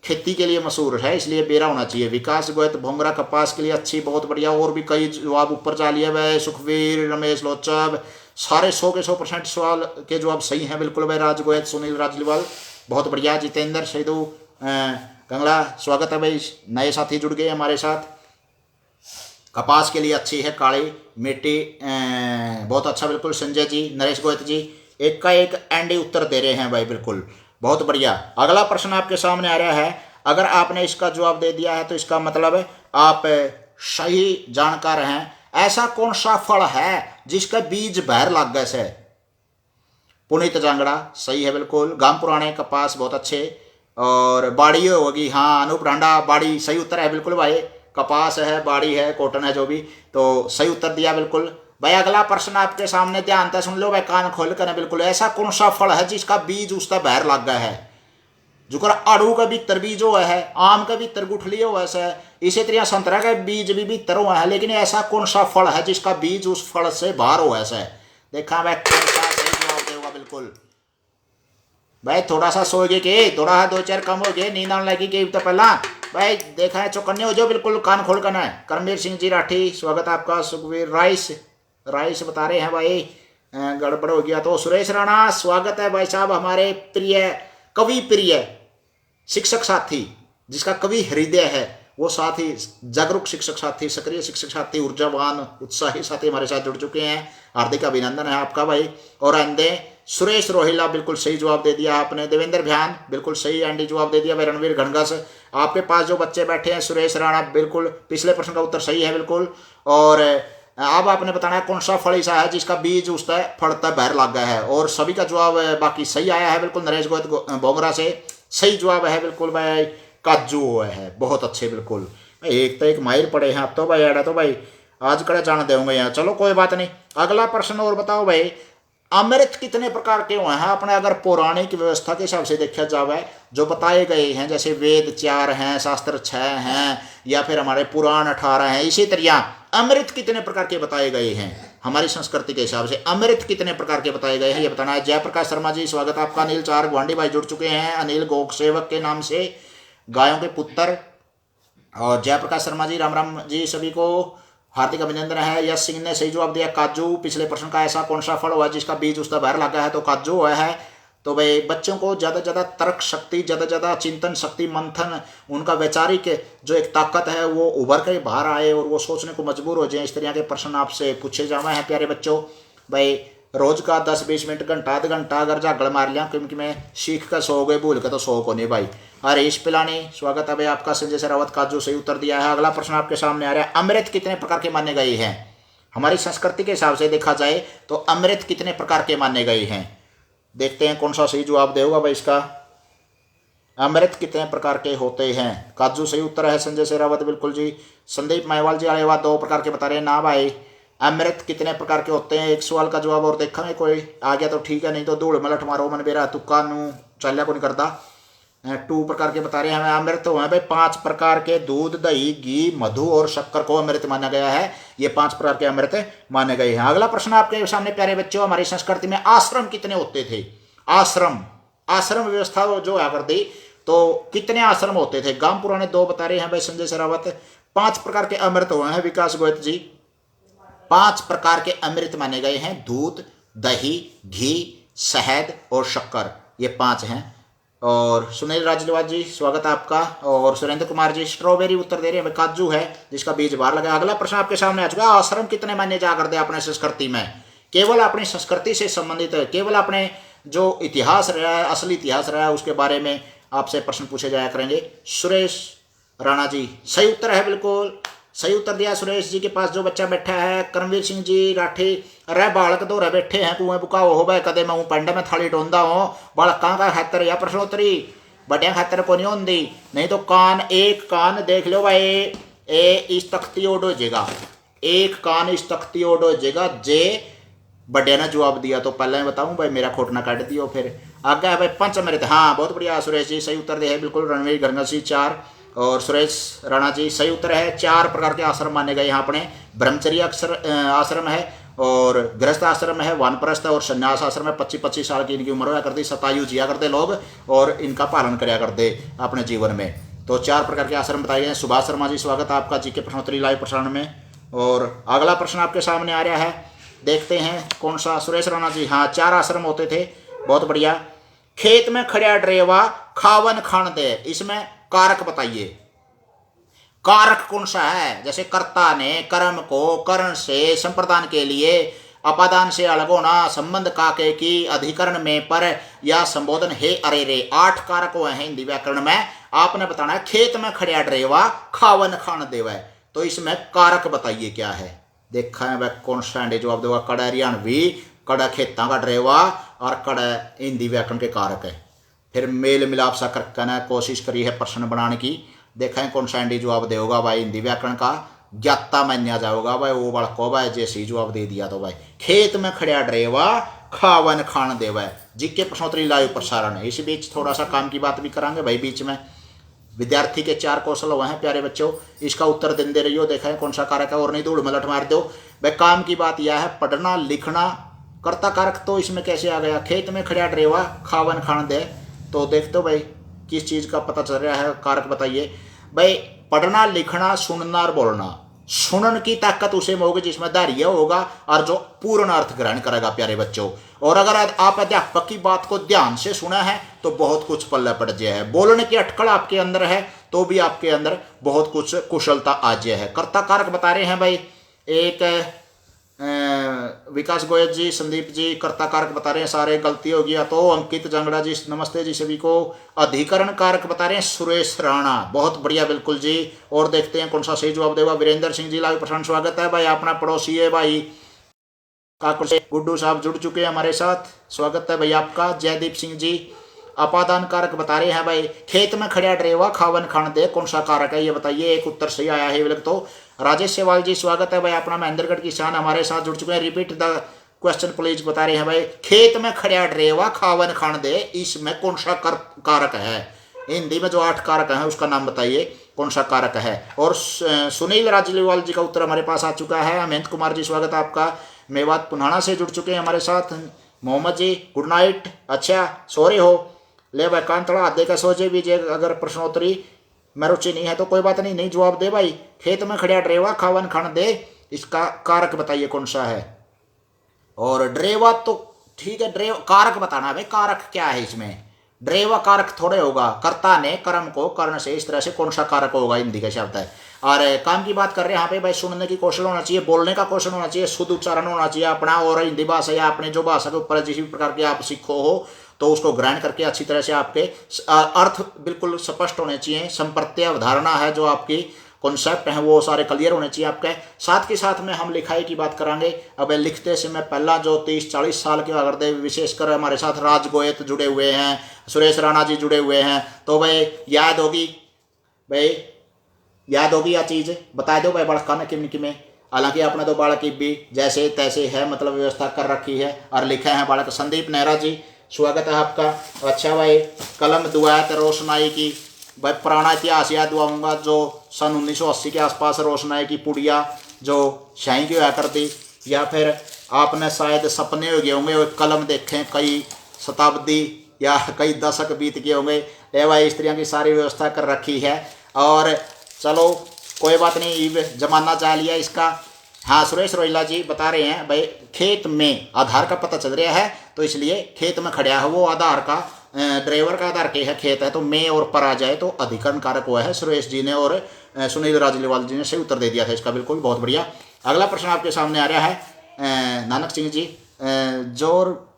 खेती के लिए मशहूर है, इसलिए बेरा होना चाहिए। विकास गोयत, भोंगरा कपास के लिए अच्छी, बहुत बढ़िया। और भी कई जवाब ऊपर जा लिए भाई। सुखवीर, रमेश लोचब, सारे 100 के 100% सवाल के जवाब सही हैं बिल्कुल भाई। राज गोयत, सुनील राजलीवाल, बहुत बढ़िया। जितेंद्र सैदू कंगड़ा, स्वागत है भाई। नए साथी जुड़ गए हमारे साथ। कपास के लिए अच्छी है काली मिट्टी, बहुत अच्छा बिल्कुल। संजय जी, नरेश गोयत जी एक का एक एंडी उत्तर दे रहे हैं भाई, बिल्कुल बहुत बढ़िया। अगला प्रश्न आपके सामने आ रहा है। अगर आपने इसका जवाब दे दिया है तो इसका मतलब आप सही जानकार हैं। ऐसा कौन सा फल है जिसका बीज बाहर लग गए से? पुनीत जांगड़ा, सही है बिल्कुल। गांव पुराने, कपास, बहुत अच्छे। और बाड़ी होगी, हाँ अनूप रांडा, बाड़ी सही उत्तर है बिल्कुल भाई। कपास है, बाड़ी है, कॉटन है, जो भी, तो सही उत्तर दिया बिल्कुल भाई। अगला प्रश्न आपके सामने, ध्यान से सुन लो भाई, कान खोल कर बिल्कुल। ऐसा कौन सा फल है जिसका बीज उसका बाहर लग गया है? जुकर आड़ू का भीतर बीज हुआ है, आम का भीतर गुठली हुआ है, इसी तरह संतरा का बीज भी भीतर हुआ है, लेकिन ऐसा कौन सा फल है जिसका बीज उस फल से बाहर हुआ है? देखा भाई कौन सा सही जवाब देगा। बिल्कुल भाई थोड़ा सा सोएगे के, थोड़ा सा 2-4 कम हो गए, नींद आने लगी के तो पहला भाई देखा है चौकन्ने हो जाओ, बिल्कुल कान खोल कर है। करमवीर सिंह जी राठी स्वागत है आपका। सुखवीर राइस बता रहे हैं भाई गड़बड़ हो गया। तो सुरेश राणा स्वागत है भाई साहब, हमारे प्रिय कवि प्रिय शिक्षक साथी, जिसका कवि हृदय है, वो साथी जागरूक शिक्षक साथी, सक्रिय शिक्षक साथी, ऊर्जावान उत्साही साथी हमारे साथ जुड़ चुके हैं। हार्दिक अभिनंदन है आपका भाई। और अंदे सुरेश रोहिला बिल्कुल सही जवाब दे दिया आपने। देवेंद्र भ्यान बिल्कुल सही एंडी जवाब दे दिया। भाई रणवीर घनघस, आपके पास जो बच्चे बैठे हैं, सुरेश राणा बिल्कुल पिछले प्रश्न का उत्तर सही है बिल्कुल। और अब आपने बताना है कौन सा फल ऐसा है जिसका बीज उसका फड़ता बाहर लग गया है, और सभी का जवाब बाकी सही आया है बिल्कुल। नरेश गोयत बोगरा से सही जवाब है बिल्कुल भाई, काजू है। बहुत अच्छे बिल्कुल, एक तो एक माहिर पड़े हैं आप तो भाई, एडा तो भाई आज कड़े जान देंगे यहाँ। चलो कोई बात नहीं, अगला प्रश्न और बताओ भाई, अमृत कितने प्रकार के हुए हैं? अपने अगर पौराणिक व्यवस्था के हिसाब से देखा जाए, जो बताए गए हैं, जैसे वेद 4 हैं, शास्त्र 6 हैं, या फिर हमारे पुराण 18 हैं, इसी तरह अमृत कितने प्रकार के बताए गए हैं हमारी संस्कृति के हिसाब से? अमृत कितने प्रकार के बताए गए हैं ये बताना है। जयप्रकाश शर्मा जी स्वागत है आपका। अनिल 4 गुवांडी भाई जुड़ चुके हैं, अनिल गोक सेवक के नाम से, गायों के पुत्र। और जयप्रकाश शर्मा जी राम राम जी, सभी को हार्दिक अभिनंदन है। यश सिंह ने सही जवाब दिया काजू। पिछले प्रश्न का ऐसा कौन सा फल हुआ जिसका बीज उसका बाहर लगा है? तो काजू हुआ है। तो भाई बच्चों को ज़्यादा से ज़्यादा तर्क शक्ति, ज़्यादा से ज़्यादा चिंतन शक्ति, मंथन, उनका वैचारिक जो एक ताकत है वो उभर कर बाहर आए और वो सोचने को मजबूर हो जाए। इस तरह के प्रश्न आपसे पूछे जावे हैं प्यारे बच्चों। भाई रोज का 10-20 मिनट, घंटा आध घंटा अगर जागड़ मार लिया, क्योंकि मैं सीख कर सो गए, भूल के तो सो को नहीं भाई। हरीश पिलानी स्वागत है भाई आपका। संजय शेरावत काजू सही उत्तर दिया है। अगला प्रश्न आपके सामने आ रहा है, अमृत कितने प्रकार के माने गए हैं? हमारी संस्कृति के हिसाब से देखा जाए तो अमृत कितने प्रकार के माने गए हैं? देखते हैं कौन सा सही जवाब देगा भाई इसका। अमृत कितने प्रकार के होते हैं? काजू सही उत्तर है संजय शेरावत बिल्कुल जी। संदीप माहवाल जी आए 2 प्रकार के बता रहे हैं ना भाई। अमृत कितने प्रकार के होते हैं? एक सवाल का जवाब और देखेंगे, कोई आ गया तो ठीक है, नहीं तो धूड़ मलट मारो मन बेरा तुक्का नू चलिया को नहीं करता। 2 प्रकार के बता रहे हैं हमें। अमृत तो है भाई 5 प्रकार के, दूध, दही, घी, मधु और शक्कर को अमृत माना गया है। ये 5 प्रकार के अमृत माने गए हैं। अगला प्रश्न आपके सामने प्यारे बच्चों, हमारी संस्कृति में आश्रम कितने होते थे? आश्रम व्यवस्था जो आ कर दी, तो कितने आश्रम होते थे? गांव पुराने 2 बता रहे हैं भाई संजय शेरावत। 5 प्रकार के अमृत हुए हैं विकास गोयत जी। 5 प्रकार के अमृत माने गए हैं, दूध, दही, घी, शहद और शक्कर, ये 5 हैं। और सुनील राजलिवाल जी स्वागत है आपका। और सुरेंद्र कुमार जी स्ट्रॉबेरी उत्तर दे रहे हैं, काजू है जिसका बीज बाहर लगा। अगला प्रश्न आपके सामने आ चुका है, आश्रम कितने माने जा करते अपने संस्कृति में? केवल अपनी संस्कृति से संबंधित, केवल अपने जो इतिहास रहा है, असली इतिहास रहा है, उसके बारे में आपसे प्रश्न पूछे जाया करेंगे। सुरेश राणा जी सही उत्तर है, बिल्कुल सही उत्तर दिया सुरेश जी के पास जो बच्चा बैठा है। करमवीर सिंह जी राठी, अरे बालक दो रह बैठे हैं, कुएं बुका हो भाई, कदे मैं पंडे में थाली टोंदा हूँ, बालका का खातर या प्रश्नोत्तरी बटिया खातर को नहीं होंगी, नहीं तो कान, एक कान देख लो भाई, ए इस तख्ती ओड हो जाएगा, एक कान इस तख्ती ओड हो जाएगा। जे बड़े ने जवाब दिया तो पहले बताऊं भाई, मेरा खोट ना काट दियो। फिर आगे है भाई पंचमृत, हाँ बहुत बढ़िया सुरेश जी सही उत्तर दिया है बिल्कुल। रणवीर गंगसी 4 और सुरेश राणा जी सही उत्तर है। 4 प्रकार के आश्रम माने गए यहाँ अपने। ब्रह्मचर्य आश्रम है और गृहस्थ आश्रम है, वानप्रस्थ और संन्यास आश्रम है। 25-25 साल की इनकी उम्र हुआ करती, शतायु जिया करते लोग और इनका पालन कराया करते अपने जीवन में। तो 4 प्रकार के आश्रम बताए गए। सुभाष शर्मा जी स्वागत है आपका जी के प्रश्नोत्तरी लाइव प्रसारण में। और अगला प्रश्न आपके सामने आ रहा है, देखते हैं कौन सा। सुरेश राणा जी हाँ 4 आश्रम होते थे, बहुत बढ़िया। खेत में खड़ा ड्रेवा खावन खान दे, इसमें कारक बताइए, कारक कौन सा है? जैसे कर्ता ने कर्म को कर्ण से संप्रदान के लिए अपादान से अलग होना, संबंध काके की अधिकरण में पर या संबोधन हे अरे रे, 8 कारक हुए हैं हिंदी व्याकरण में। आपने बताना है खेत में खड़ा ड्रेवा खावन खान देवा, तो इसमें कारक बताइए क्या है। देखा है वह कौन सा जवाब देगा। कड़ा हरियाणवी, कड़ा खेता का ड्रेवा और कड़ा हिंदी व्याकरण के कारक है। फिर मेल मिलाप सा करना कोशिश करी है प्रश्न बनाने की। देखा है कौन सा जवाब देगा भाई, हिंदी व्याकरण का ज्ञाता मान्या जाओगा भाई, वो बड़को भाई जैसे ही जवाब दे दिया तो भाई। खेत में खड़ा ड्रेवा खावन खान देवा जी के प्रश्नोत्तरी लाइव प्रसारण है। इस बीच थोड़ा सा काम की बात भी करांगे भाई। बीच में विद्यार्थी के 4 कौशल हुए हैं प्यारे बच्चों, इसका उत्तर देते रहियो, देखा है कौन सा कारक है और नहीं धूल मलट मार दो भाई। काम की बात यह है पढ़ना लिखना, कर्ता कारक तो इसमें कैसे आ गया, खेत में खड़ा ड्रेवा खावन खान दे। तो देख दो भाई किस चीज़ का पता चल रहा है, कारक बताइए भाई। पढ़ना लिखना सुनना और बोलना, सुनन की ताकत उसे में होगी जिसमें धैर्य होगा और जो पूर्ण अर्थ ग्रहण करेगा प्यारे बच्चों। और अगर आप अध्यापक की बात को ध्यान से सुना है तो बहुत कुछ पल्ले पड़ जाए है। बोलने की अटकड़ आपके अंदर है तो भी आपके अंदर बहुत कुछ कुशलता आ जाए है। कर्ता कारक बता रहे हैं भाई, एक विकास गोयल जी, संदीप जी कर्ता कारक बता रहे हैं, सारे गलती हो गया तो। अंकित जंगड़ा जी नमस्ते जी सभी को। अधिकरण कारक बता रहे हैं सुरेश राणा, बहुत बढ़िया बिल्कुल जी। और देखते हैं कौन सा सही जवाब देगा। वीरेंद्र सिंह जी लाइव प्रशांत स्वागत है भाई, अपना पड़ोसी है भाई काकुर से। गुड्डू साहब जुड़ चुके हैं हमारे साथ, स्वागत है भाई आपका। जयदीप सिंह जी अपादान कारक बता रहे हैं भाई, खेत में खड़ा ड्रेवा खावन खान दे, कौन सा कारक है ये बताइए। एक उत्तर सही आया है तो। राजेश सेवाल जी स्वागत है भाई अपना। महेंद्रगढ़ किसान हमारे साथ जुड़ चुके हैं। रिपीट द क्वेश्चन प्लीज बता रहे हैं भाई, खेत में खड़ा ड्रेवा खावन खान दे, इसमें कौन सा कारक है। हिंदी में जो 8 कारक है उसका नाम बताइए कौन सा कारक है। और सुनील राजलीवाल जी का उत्तर हमारे पास आ चुका है। अमित कुमार जी स्वागत है आपका, मेवात पुनाना से जुड़ चुके हैं हमारे साथ। मोहम्मद जी गुड नाइट, अच्छा सो रहे हो, ले भाई कान थोड़ा हाथ देकर सो जाए भी। अगर प्रश्नोत्तरी में रुचि नहीं है तो कोई बात नहीं, नहीं जवाब दे भाई। खेत में खड़ा ड्रेवा खावन खान दे, इसका कारक बताइए कौन सा है। और ड्रेवा तो ठीक है, ड्रेव कारक बताना भाई, कारक क्या है इसमें। ड्रेवा कारक थोड़े होगा, कर्ता ने कर्म को कर्ण से, इस तरह से कौन सा कारक होगा, हिंदी का शब्द है। और काम की बात कर रहे हैं यहाँ पे भाई, सुनने की कौशल होना चाहिए, बोलने का कौशल होना चाहिए, शुद्ध उच्चारण होना चाहिए अपना। और हिंदी भाषा या अपने जो भाषा के ऊपर जिस भी प्रकार की आप सीखो हो तो उसको ग्रहण करके अच्छी तरह से आपके अर्थ बिल्कुल स्पष्ट होने चाहिए। संप्रत्यय अवधारणा है जो आपकी कॉन्सेप्ट हैं वो सारे क्लियर होने चाहिए आपके। साथ के साथ में हम लिखाई की बात करेंगे। अब लिखते समय पहला जो 30-40 साल के अगर विशेषकर हमारे साथ राज गोयत जुड़े हुए हैं, सुरेश राणा जी जुड़े हुए हैं, तो भाई याद होगी यह चीज़ बता दो भाई बड़का ने किम किमें। हालांकि आपने तो बालक की भी जैसे तैसे है मतलब व्यवस्था कर रखी है और लिखे हैं बालक। संदीप नेहरा जी स्वागत है आपका। अच्छा भाई, कलम दुआत रोशनाई की भाई, पुराना इतिहास याद दुआऊँगा जो सन 1980 के आसपास रोशनाई की पुड़िया जो शाही की हुआ करती, या फिर आपने शायद सपने हो गए होंगे और कलम देखें कई शताब्दी या कई दशक बीत गए होंगे। ये भाई स्त्रियों की सारी व्यवस्था कर रखी है। और चलो कोई बात नहीं, जमाना जा लिया इसका। हाँ, सुरेश रोहिला जी बता रहे हैं भाई, खेत में आधार का पता चल रहा है तो इसलिए खेत में खड़ा है वो आधार का, ड्राइवर का आधार के है, खेत है तो में और पर आ जाए तो अधिकरण कारक हुआ है। सुरेश जी ने और सुनील राजलीवाल जी ने सही उत्तर दे दिया था इसका, बिल्कुल बहुत बढ़िया। अगला प्रश्न आपके सामने आ रहा है नानक सिंह जी, जोर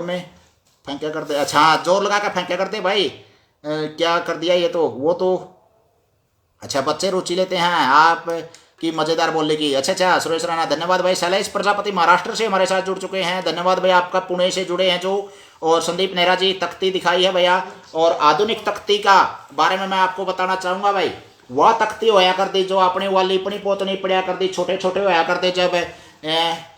में फेंका करते, अच्छा हाँ जोर लगा कर फेंका करते भाई, क्या कर दिया ये तो, वो तो अच्छा बच्चे रुचि लेते हैं आप की मज़ेदार बोलने की। अच्छा सुरेश राणा धन्यवाद भाई। शैलेश प्रजापति महाराष्ट्र से हमारे साथ जुड़ चुके हैं, धन्यवाद भाई आपका, पुणे से जुड़े हैं जो। और संदीप नेहरा जी तख्ती दिखाई है भैया। और आधुनिक तख्ती का बारे में मैं आपको बताना चाहूँगा भाई, वह तख्ती होया करती जो अपने वाली अपनी पोतनी पड़ा करती, छोटे छोटे होया करते जब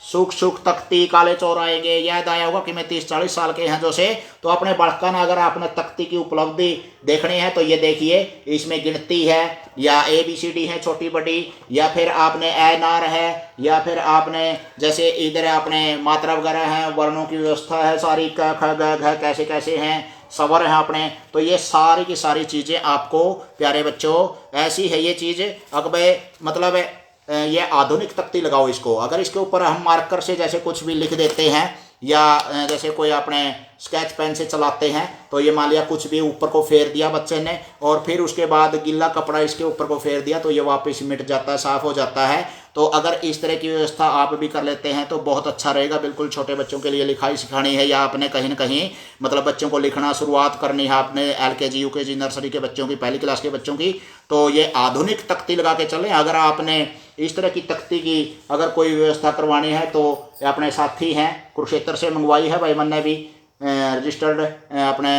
सुख सुख तख्ती काले चोर आएंगे। याद आया होगा कि मैं 30-40 साल के हैं जो से, तो अपने बड़कन अगर आपने तख्ती की उपलब्धि देखनी है तो ये देखिए, इसमें गिनती है या ABCD है छोटी बड़ी, या फिर आपने नार है, या फिर आपने जैसे इधर आपने मात्रा वगैरह है, वर्णों की व्यवस्था है सारी, क ख ग घ कैसे कैसे हैं, सवर हैं अपने। तो ये सारी की सारी चीज़ें आपको प्यारे बच्चों ऐसी है ये चीज़। अकबे मतलब ये आधुनिक तख्ती लगाओ इसको, अगर इसके ऊपर हम मार्कर से जैसे कुछ भी लिख देते हैं या जैसे कोई अपने स्केच पेन से चलाते हैं तो ये मान लिया कुछ भी ऊपर को फेर दिया बच्चे ने और फिर उसके बाद गिल्ला कपड़ा इसके ऊपर को फेर दिया तो ये वापस मिट जाता है, साफ़ हो जाता है। तो अगर इस तरह की व्यवस्था आप भी कर लेते हैं तो बहुत अच्छा रहेगा। बिल्कुल छोटे बच्चों के लिए लिखाई सिखानी है या आपने कहीं ना कहीं मतलब बच्चों को लिखना शुरुआत करनी है आपने LKG UKG नर्सरी के बच्चों की, पहली क्लास के बच्चों की, तो ये आधुनिक तख्ती लगा के चलें। अगर आपने इस तरह की तख्ती की अगर कोई व्यवस्था करवानी है तो अपने साथी हैं कुरुक्षेत्र से मंगवाई है भाई, मैंने भी रजिस्टर्ड अपने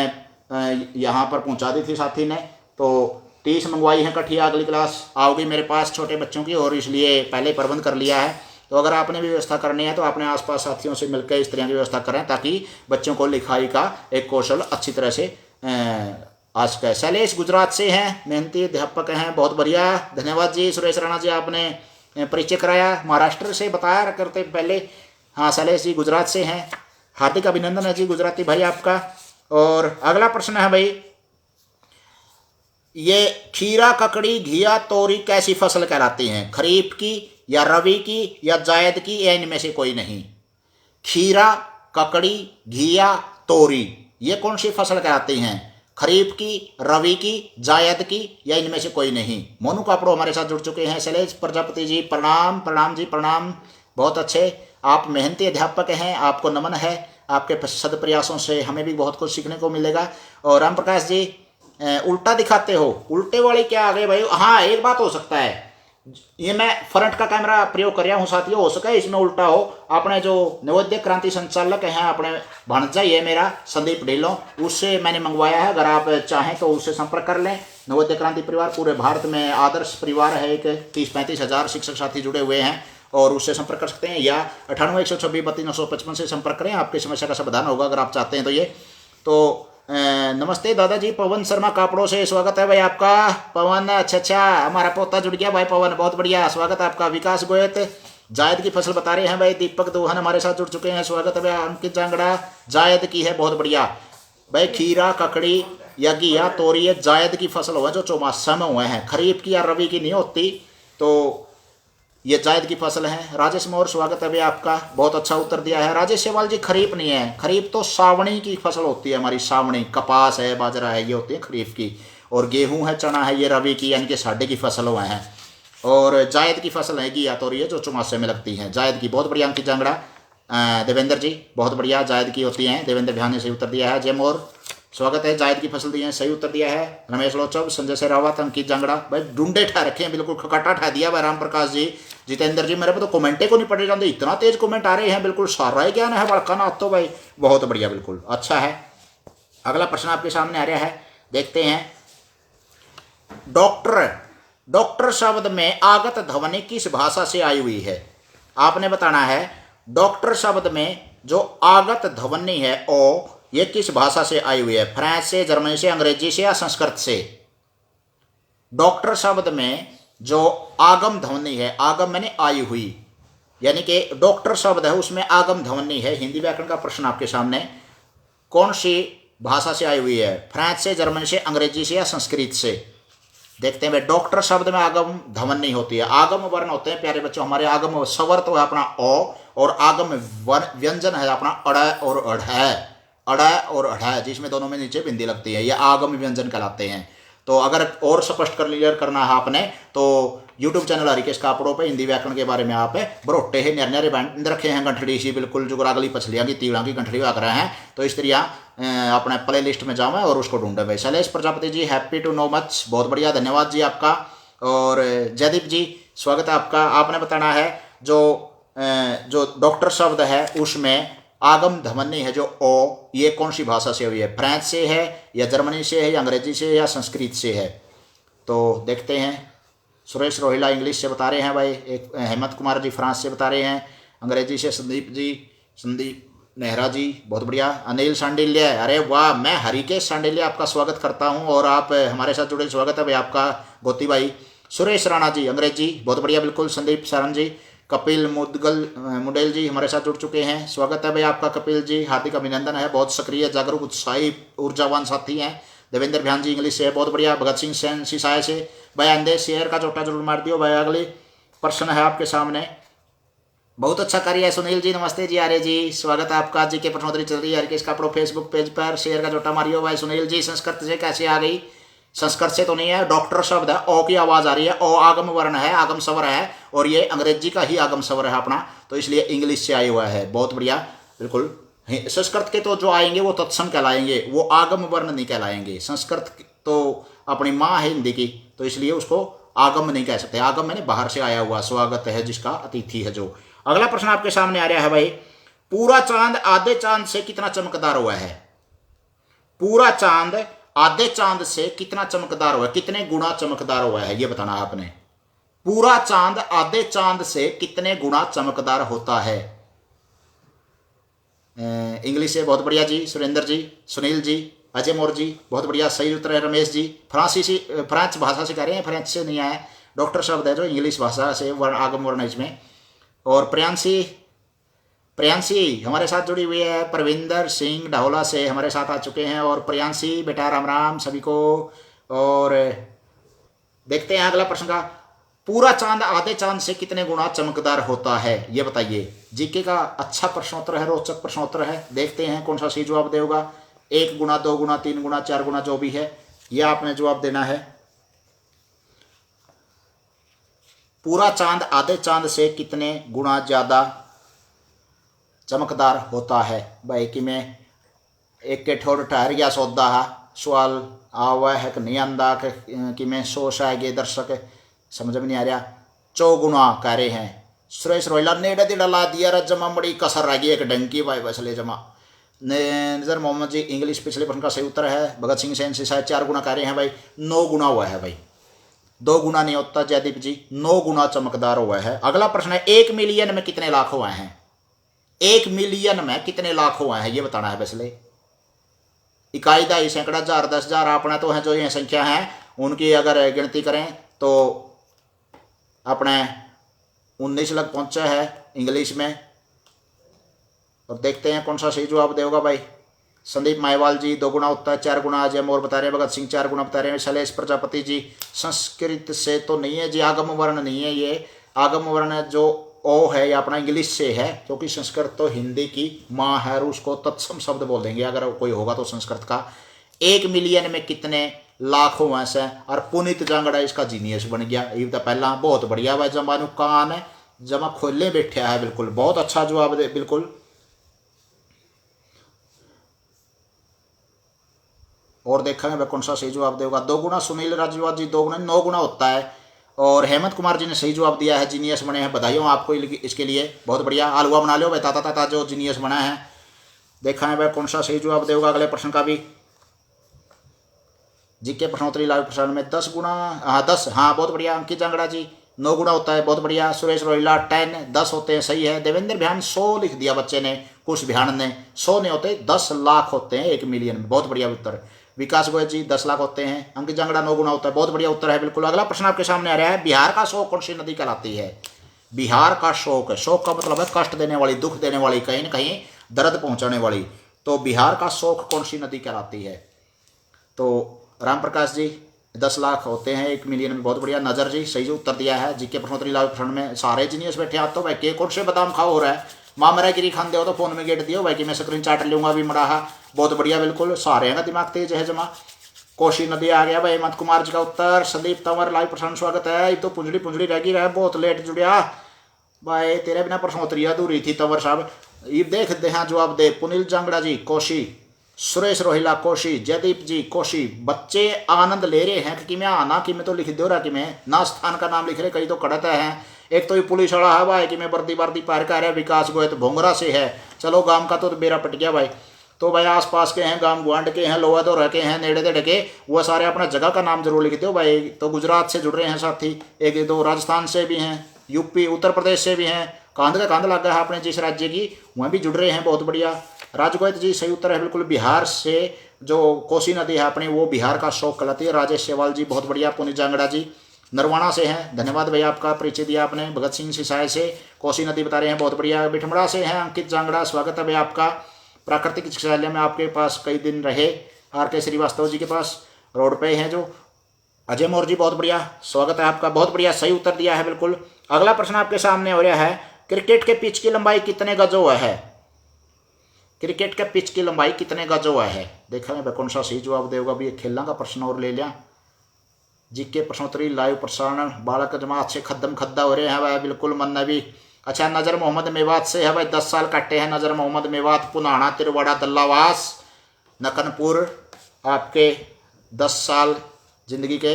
यहाँ पर पहुँचा दी थी साथी ने, तो 30 मंगवाई है कठिया, अगली क्लास आओगी मेरे पास छोटे बच्चों की और इसलिए पहले प्रबंध कर लिया है। तो अगर आपने भी व्यवस्था करनी है तो अपने आसपास साथियों से मिलकर इस तरह की व्यवस्था करें ताकि बच्चों को लिखाई का एक कौशल अच्छी तरह से आ सके। शैलेश गुजरात से हैं, मेहनती अध्यापक हैं, बहुत बढ़िया, धन्यवाद जी। सुरेश राणा जी आपने परिचय कराया, महाराष्ट्र से बताया करते पहले। हाँ शैलेश जी गुजरात से हैं, हार्दिक अभिनंदन है जी गुजराती भाई आपका। और अगला प्रश्न है भाई, ये खीरा ककड़ी घिया तोरी कैसी फसल कहलाती हैं? खरीफ की या रबी की या जायद की या इनमें से कोई नहीं? खीरा ककड़ी घिया तोरी ये कौन सी फसल कहलाती हैं? खरीफ की, रबी की, जायद की या इनमें से कोई नहीं? मोनू कापड़ो हमारे साथ जुड़ चुके हैं। शैलेश प्रजापति जी प्रणाम, प्रणाम जी प्रणाम, बहुत अच्छे, आप मेहनती अध्यापक हैं, आपको नमन है। आपके सद प्रयासों से हमें भी बहुत कुछ सीखने को मिलेगा। और राम प्रकाश जी उल्टा दिखाते हो, उल्टे वाली क्या आ गए भाई? हाँ एक बात हो सकता है, ये मैं फ्रंट का कैमरा प्रयोग कर रहा हूँ साथियों, हो सका इसमें उल्टा हो। अपने जो नवोदय क्रांति संचालक हैं अपने भांजा ही है मेरा संदीप ढिल्लों, उससे मैंने मंगवाया है। अगर आप चाहें तो उससे संपर्क कर लें। नवोदय क्रांति परिवार पूरे भारत में आदर्श परिवार है, एक 30-35 हज़ार शिक्षक साथी जुड़े हुए हैं और उससे संपर्क कर सकते हैं, या 98-126-32-955 से संपर्क करें, आपकी समस्या का समाधान होगा अगर आप चाहते हैं तो। ये तो नमस्ते दादाजी, पवन शर्मा कापड़ों से स्वागत है भाई आपका। पवन अच्छा, हमारा पोता जुड़ गया भाई पवन, बहुत बढ़िया, स्वागत है आपका। विकास गोयत जायद की फसल बता रहे हैं भाई। दीपक दोहन हमारे साथ जुड़ चुके हैं, स्वागत है भाई। अंकित जांगड़ा जायद की है, बहुत बढ़िया भाई। खीरा ककड़ी या घिया तोरी ये जायद की फसल हुआ जो चौमासा में हुए हैं, खरीफ की या रबी की नहीं होती, तो ये जायद की फसल है। राजेश मौर्य स्वागत है भाई आपका, बहुत अच्छा उत्तर दिया है। राजेश सेवाल जी खरीफ नहीं है, खरीफ तो सावणी की फसल होती है हमारी, सावणी, कपास है, बाजरा है, ये होती है खरीफ की। और गेहूं है, चना है, ये रबी की यानी कि साढ़े की फसल हुए हैं। और जायद की फसल है घिया तोरी है जो चौमासे में लगती है, जायद की। बहुत बढ़िया अंकित जांगड़ा, देवेंद्र जी बहुत बढ़िया, जायद की होती हैं। देवेंद्र ध्यान से उत्तर दिया है। जय मोर स्वागत है, जायद की फसल दी है, सही उत्तर दिया है। रमेश लोचव, संजय से रावत, अंकित जांगड़ा भाई ढूंढे ठा रखे हैं, बिल्कुल खकाटा ठा दिया भाई। राम प्रकाश जी, जितेंद्र जी, मेरे पे तो कमेंटे को नहीं पढ़े जाते, इतना तेज कमेंट आ रहे हैं, बिल्कुल सारा ही ज्ञान है बड़का ना तो भाई, बहुत बढ़िया, बिल्कुल अच्छा है। अगला प्रश्न आपके सामने आ रहा है, देखते हैं। डॉक्टर, डॉक्टर शब्द में आगत ध्वनि किस भाषा से आई हुई है? आपने बताना है डॉक्टर शब्द में जो आगत ध्वनि है ओ, ये किस भाषा से आई हुई है? फ्रांस से, जर्मनी से, अंग्रेजी से या संस्कृत से? डॉक्टर शब्द में जो आगम ध्वनि है, आगम मैंने आई हुई, यानी कि डॉक्टर शब्द है उसमें आगम ध्वनि है। हिंदी व्याकरण का प्रश्न आपके सामने, कौन सी भाषा से आई हुई है? फ्रांस से, जर्मनी से, अंग्रेजी से या संस्कृत से? देखते हैं भाई, डॉक्टर शब्द में आगम ध्वनि होती है, आगम वर्ण होते हैं प्यारे बच्चों हमारे। आगम स्वर तो है अपना ओ, और आगम व्यंजन है अपना अड़ और अढ़, अड़ और अढ़, जिसमें दोनों में नीचे बिंदी लगती है, ये आगम व्यंजन कहलाते हैं। तो अगर और स्पष्ट क्लियर करना है आपने तो यूट्यूब चैनल हरिकेश कापड़ों पे हिंदी व्याकरण के बारे में आप बरोटे है नर बांध रखे हैं, गंठड़ी सी बिल्कुल जुगरागली पछलियाँ की तीड़ा की गंठड़ी आग रहे हैं। तो इस तरह अपने प्ले लिस्ट में जाओ और उसको ढूंढे भाई। Shailesh Prajapati ji happy to know much, बहुत बढ़िया, धन्यवाद जी आपका। और जयदीप जी स्वागत है आपका। आपने बताना है जो डॉक्टर शब्द है उसमें आगम ध्वनि है जो ओ, ये कौन सी भाषा से हुई है? फ्रांस से है या जर्मनी से है या अंग्रेजी से है या संस्कृत से है? तो देखते हैं। सुरेश रोहिला इंग्लिश से बता रहे हैं भाई, एक हेमंत कुमार जी फ्रांस से बता रहे हैं, अंग्रेजी से संदीप जी, संदीप नेहरा जी, बहुत बढ़िया। अनिल सांडिल्य, अरे वाह, मैं हरिकेश सांडिल्य आपका स्वागत करता हूं और आप हमारे साथ जुड़े, स्वागत है भाई आपका गोती भाई। सुरेश राणा जी अंग्रेजी, बहुत बढ़िया, बिल्कुल। संदीप सारन जी, कपिल मुडेल जी हमारे साथ जुड़ चुके हैं, स्वागत है भाई आपका कपिल जी, हार्दिक अभिनंदन है, बहुत सक्रिय, जागरूक, उत्साही, ऊर्जावान साथी हैं। देवेंद्र ध्यान जी इंग्लिश से, बहुत बढ़िया। भगत सिंह सेन सिसाए से भाई, अंदे शेयर का चोटा जरूर मार दियो भाई। अगले प्रश्न है आपके सामने, बहुत अच्छा कार्य है सुनील जी, नमस्ते जी, आर्य जी, स्वागत है आपका। जी के प्रश्नोत्तरी चल रही है हरिकेश कापड़ो फेसबुक पेज पर, शेयर का चोटा मारियो भाई। सुनील जी संस्कृत से कैसे आ गई? संस्कृत से तो नहीं है, डॉक्टर शब्द है, ओ की आवाज आ रही है, ओ आगम वर्ण है, आगम स्वर है, और ये अंग्रेजी का ही आगम स्वर है अपना, तो इसलिए इंग्लिश से आया हुआ है, बहुत बढ़िया, बिल्कुल। संस्कृत के तो जो आएंगे वो तत्सम कहलाएंगे, वो आगम वर्ण नहीं कहलाएंगे। संस्कृत तो अपनी माँ है हिंदी की, तो इसलिए उसको आगम नहीं कह सकते, आगम मैंने बाहर से आया हुआ, स्वागत है जिसका अतिथि है जो। अगला प्रश्न आपके सामने आ रहा है भाई, पूरा चांद आधे चांद से कितना चमकदार हुआ है? पूरा चांद आधे चांद से कितना चमकदार हुआ है, कितने गुना चमकदार हुआ है, ये बताना आपने। पूरा चांद आधे चांद से कितने गुना चमकदार होता है? इंग्लिश से बहुत बढ़िया जी, सुरेंद्र जी, सुनील जी, अजय मोर जी, बहुत बढ़िया, सही उत्तर है। रमेश जी फ्रांस भाषा से कह रहे हैं, फ्रेंच से नहीं आया, डॉक्टर शब्द है जो इंग्लिश भाषा से वर्ण आगम वर्ण इसमें। और प्रियांशी हमारे साथ जुड़ी हुई है, परविंदर सिंह ढाओला से हमारे साथ आ चुके हैं। और प्रियांशी बेटा राम राम सभी को। और देखते हैं अगला प्रश्न का, पूरा चांद आधे चांद से कितने गुना चमकदार होता है, ये बताइए। जीके का अच्छा प्रश्नोत्तर है, रोचक प्रश्नोत्तर है। देखते हैं कौन सा सही जवाब देगा। 1 गुना, 2 गुना, 3 गुना, 4 गुना, जो भी है यह आपने जवाब देना है। पूरा चांद आधे चांद से कितने गुना ज्यादा चमकदार होता है भाई? कि मैं एक के ठोर ठहर गया सौदा है, सवाल आवा है कि नहीं आंदा कि मैं सोच आएगे दर्शक समझ में नहीं आ रहा। 4 गुना कह रहे हैं। सुरेश रोहिला नेड़े दिड़ा ला दिया रा जमा, बड़ी कसर रह गई एक डंकी भाई वैसले जमा। नजर मोहम्मद जी इंग्लिश पिछले प्रश्न का सही उत्तर है। भगत सिंह सैन से शायद 4 गुना कह रहे हैं भाई, 9 गुना हुआ है भाई, 2 गुना नहीं होता जयदीप जी, 9 गुना चमकदार हुआ है। अगला प्रश्न है, 1 मिलियन में कितने लाख हुए हैं? 1 मिलियन में कितने लाख हुए हैं ये बताना है। वैसले इकाई, दहाई, सैकड़ा, 1000, 10,000 अपना तो है जो ये संख्या है उनकी अगर गिनती करें तो अपने 19 लाख पहुंचा है इंग्लिश में। और देखते हैं कौन सा सही जवाब देगा भाई। संदीप मायवाल जी 2 गुना होता है, 4 गुना अजय मोर बता रहे हैं, भगत सिंह 4 गुना बता रहे हैं, शैलेश प्रजापति जी संस्कृत से तो नहीं है जी, आगम वर्ण नहीं है ये। आगम वर्ण जो ओ है या अपना इंग्लिश से है, क्योंकि संस्कृत तो हिंदी की माँ है और उसको तत्सम शब्द बोल देंगे अगर कोई होगा तो संस्कृत का। 1 मिलियन में कितने लाख हुआ से, और पुनीत जांगड़ा इसका जीनियस बन गया। ये तो पहला बहुत बढ़िया भाई, जमा नु कान है जमा खोले बैठा है, बिल्कुल बहुत अच्छा जवाब दे बिल्कुल। और देखा है कौन सा सही जवाब देगा। 2 गुना सुनील राजवाद जी, 2 गुना 9 गुना होता है। और हेमंत कुमार जी ने सही जवाब दिया है, जीनियस बने हैं, बधाई हो आपको इसके लिए, बहुत बढ़िया। हलवा बना लो भाई ताता ताता जो जीनियस बना है। देखा है भाई कौन सा सही जवाब देगा अगले प्रश्न का भी। जीके प्रश्नोत्तरी लाइव प्रसारण में 10 गुना, हाँ 10, हाँ बहुत बढ़िया। अंकित जांगड़ा जी 9 गुना होता है, बहुत बढ़िया। सुरेश रोहिला 10 होते हैं, सही है। देवेंद्र बिहान 100 लिख दिया बच्चे ने, कुछ बिहान ने 100 नहीं होते, 10 लाख होते हैं 1 मिलियन में, बहुत बढ़िया उत्तर। विकास गोयल जी 10 लाख होते हैं। अंकित जांगड़ा 9 गुना होता है, बहुत बढ़िया उत्तर है बिल्कुल। अगला प्रश्न आपके सामने आ रहा है, बिहार का शोक कौन सी नदी कहलाती है? बिहार का शोक है, शोक का मतलब है कष्ट देने वाली, दुख देने वाली, कहीं ना कहीं दर्द पहुंचाने वाली। तो बिहार का शोक कौन सी नदी कहलाती है? तो राम प्रकाश जी 10 लाख होते हैं 1 मिलियन में, बहुत बढ़िया। नजर जी सही उत्तर दिया है। जीके प्रश्नोत्तरी लाइव प्रसारण में सारे जीनियस बैठे आप तो भाई के कौन से बादाम खाओ हो रहा है। माँ मेरा गिरी खान दो तो फोन में गेट दियो भाई कि मैं स्क्रीन चाट लूंगा अभी मराहा, बहुत बढ़िया बिल्कुल। सारे का दिमाग तेज है जमा। कोशी नदी आ गया भाई, हेमंत कुमार जी का उत्तर। संदीप तंवर लाइव प्रसारण स्वागत है। ये तो पुंजड़ी रह गई, बहुत लेट जुड़िया भाई, तेरे बिना प्रश्नोत्तरी अधूरी थी तंवर साहब। ये देख दे हाँ जवाब दे। पुनील जांगड़ा जी कोशी, सुरेश रोहिला कोशी, जयदीप जी कोशी। बच्चे आनंद ले रहे हैं कि मैं आना कि मैं तो लिख दो रहा कि मैं ना स्थान का नाम लिख रहे, कई तो कड़ते हैं। एक तो ये पुलिस वाला है भाई कि मैं वर्दी पार कर रहा है। विकास गोयत भोंगरा से है, चलो गांव का तो बेरा पट गया भाई। तो भाई आसपास के हैं, गांव गुआंड के हैं, लोहा दो के हैं, नेड़े तेड़े के, वो सारे अपना जगह का नाम जरूर लिख दो भाई। तो गुजरात से जुड़ रहे हैं साथी, 1-2 राजस्थान से भी हैं, यूपी उत्तर प्रदेश से भी हैं, कांध का कांध लगा है अपने जिस राज्य की वहाँ भी जुड़ रहे हैं, बहुत बढ़िया। राजगोयत जी सही उत्तर है बिल्कुल। बिहार से जो कोसी नदी है अपनी वो बिहार का शोक कहलाती है। राजेश सेवाल जी बहुत बढ़िया। पुनीत जांगड़ा जी नरवाना से हैं, धन्यवाद भैया आपका परिचय दिया आपने। भगत सिंह सिसाई से कोसी नदी बता रहे हैं, बहुत बढ़िया। बिठमड़ा से हैं अंकित जांगड़ा, स्वागत है भैया आपका। प्राकृतिक चिकित्सालय में आपके पास कई दिन रहे, RK श्रीवास्तव जी के पास रोड पे हैं जो। अजय मोर जी बहुत बढ़िया, स्वागत है आपका, बहुत बढ़िया सही उत्तर दिया है बिल्कुल। अगला प्रश्न आपके सामने हो रहा है, क्रिकेट के पिच की लंबाई कितने गज हुआ है? क्रिकेट के पिच की लंबाई कितने गज हुआ है? देखा मैं कौन सा सही जवाब देगा भी। खेलना का प्रश्न और ले लिया। जीके प्रश्नोत्तरी लाइव प्रसारण बालक जमात से खद्दम खद्दा हो रहे हैं भाई बिल्कुल। मन नबी अच्छा, नजर मोहम्मद मेवात से है भाई, 10 साल कट्टे हैं नजर मोहम्मद मेवात। पुनाना तिरवाड़ा दल्लावास नकनपुर आपके 10 साल जिंदगी के।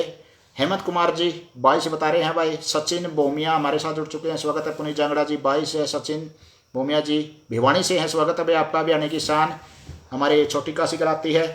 हेमंत कुमार जी 22 बता रहे हैं भाई। सचिन बोमिया हमारे साथ जुड़ चुके हैं, स्वागत है। पुनीत जांगड़ा जी 22 है। सचिन बोमिया जी भिवानी से हैं, स्वागत है भाई आपका भी। आने की शान हमारी छोटी काशी कराती है।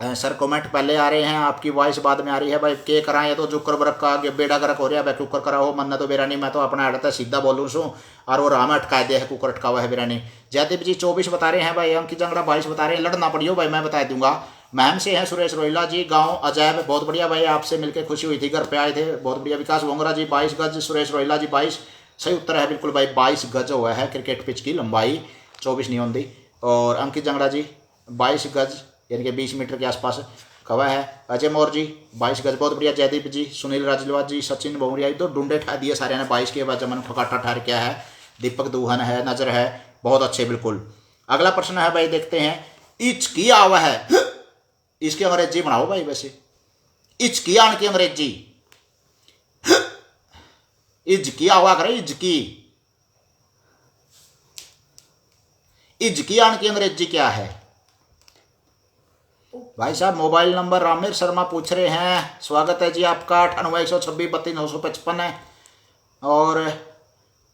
सर कमेंट पहले आ रहे हैं, आपकी वॉइस बाद में आ रही है भाई। के कराएं तो जुकर बरक का बेड़ा गर्क हो रहा है कुकर करा हो मन तो बेरा नहीं, मैं तो अपना अड़ता सीधा बोलूँ सू और वो राम अटका दे है कुकर अटका हुआ है बेरा नहीं। जयदीप जी 24 बता रहे हैं भाई, अंकित जंगड़ा 22 बता रहे हैं। लड़ना पड़ियो भाई, मैं बता दूंगा। मैम से हैं सुरेश रोहिला जी, गांव अजैब, बहुत बढ़िया भाई, आपसे मिलकर खुशी हुई थी, घर पे आए थे, बहुत बढ़िया। विकास वोंगरा जी 22 गज, सुरेश रोहिला जी 22, सही उत्तर है बिल्कुल भाई, 22 गज हुआ है क्रिकेट पिच की लंबाई, 24 नहीं होती। और अंकित जंगड़ा जी 22 गज यानी कि 20 मीटर के आसपास कवा है। अजय मौर्य जी 22 गज, बहुत बढ़िया। जयदीप जी, सुनील राजलवाज जी, सचिन बोमरिया तो डूडे ठा दिए सारे ने 22 के बाद जमन फकाटा ठहर क्या है। दीपक दूहन है, नजर है, बहुत अच्छे बिल्कुल। अगला प्रश्न है भाई, देखते हैं। इचकी आवा है, इसकी अंग्रेजी बनाओ भाई, वैसे इचकी आन की अंग्रेजी, इजकी आवा करे, इजकी, इजकी आन की अंग्रेजी क्या है भाई साहब? मोबाइल नंबर रामेर शर्मा पूछ रहे हैं, स्वागत है जी आपका, 9816263255 है। और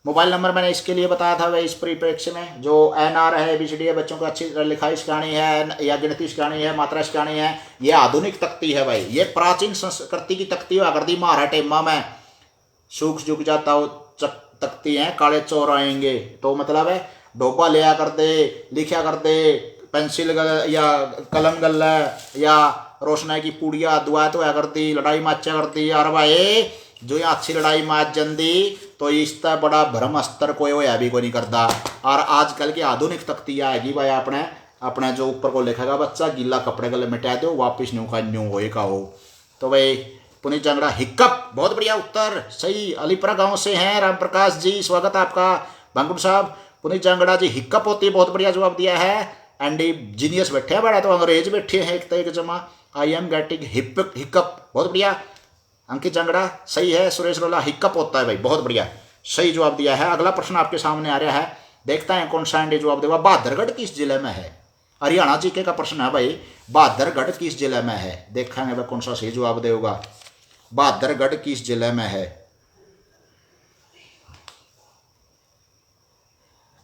मोबाइल नंबर मैंने इसके लिए बताया था भाई, इस परिप्रेक्ष्य में जो NR है, ABCD है, बच्चों को अच्छी तरह लिखाई सिखानी है या गिनती सिखानी है, मात्रा सिखानी है। ये आधुनिक तख्ती है भाई, ये प्राचीन संस्कृति की तख्ती हुआ करती महारा टेमा में सूख झुक जाता हो तख्ती है, काले चोर आएंगे तो मतलब है डोबा लिया कर दे, लिखा कर दे, पेंसिल या कलम गल या रोशनाई की पूड़िया दुआ तो है करती, लड़ाई माचा करती यार भाई। जो यहाँ अच्छी लड़ाई माच जंदी तो इसका बड़ा भ्रम स्तर कोई होया भी कोई नहीं करता। और आजकल की आधुनिक तख्ती आएगी भाई, अपने अपने जो ऊपर को लिखेगा बच्चा, गीला कपड़े गले मिटा दो, वापिस न्यू का न्यू होए का हो। तो भाई पुनीत जंगड़ा हिक्कप, बहुत बढ़िया उत्तर सही। अलीपुरा गांव से हैं राम प्रकाश जी, स्वागत है आपका। भंगुड़ साहब, पुनीत जंगड़ा जी हिक्कप होती है, बहुत बढ़िया जवाब दिया है। एंडी जीनियस बैठे हैं बड़ा, तो अंग्रेज बैठे हैं एक तय जमा, आई एम गेटिंग हिक्कप, बहुत बढ़िया। अंकित जंगड़ा सही है। सुरेश रोला हिक्कप होता है भाई, बहुत बढ़िया, सही जवाब दिया है। अगला प्रश्न आपके सामने आ रहा है, देखता है कौन सा एंडी जवाब देगा। बहादुरगढ़ किस जिले में है? हरियाणा जीके का प्रश्न है भाई, बहादुरगढ़ किस जिले में है? देखेंगे भाई कौन सा सही जवाब देगा। बहादुरगढ़ किस जिले में है?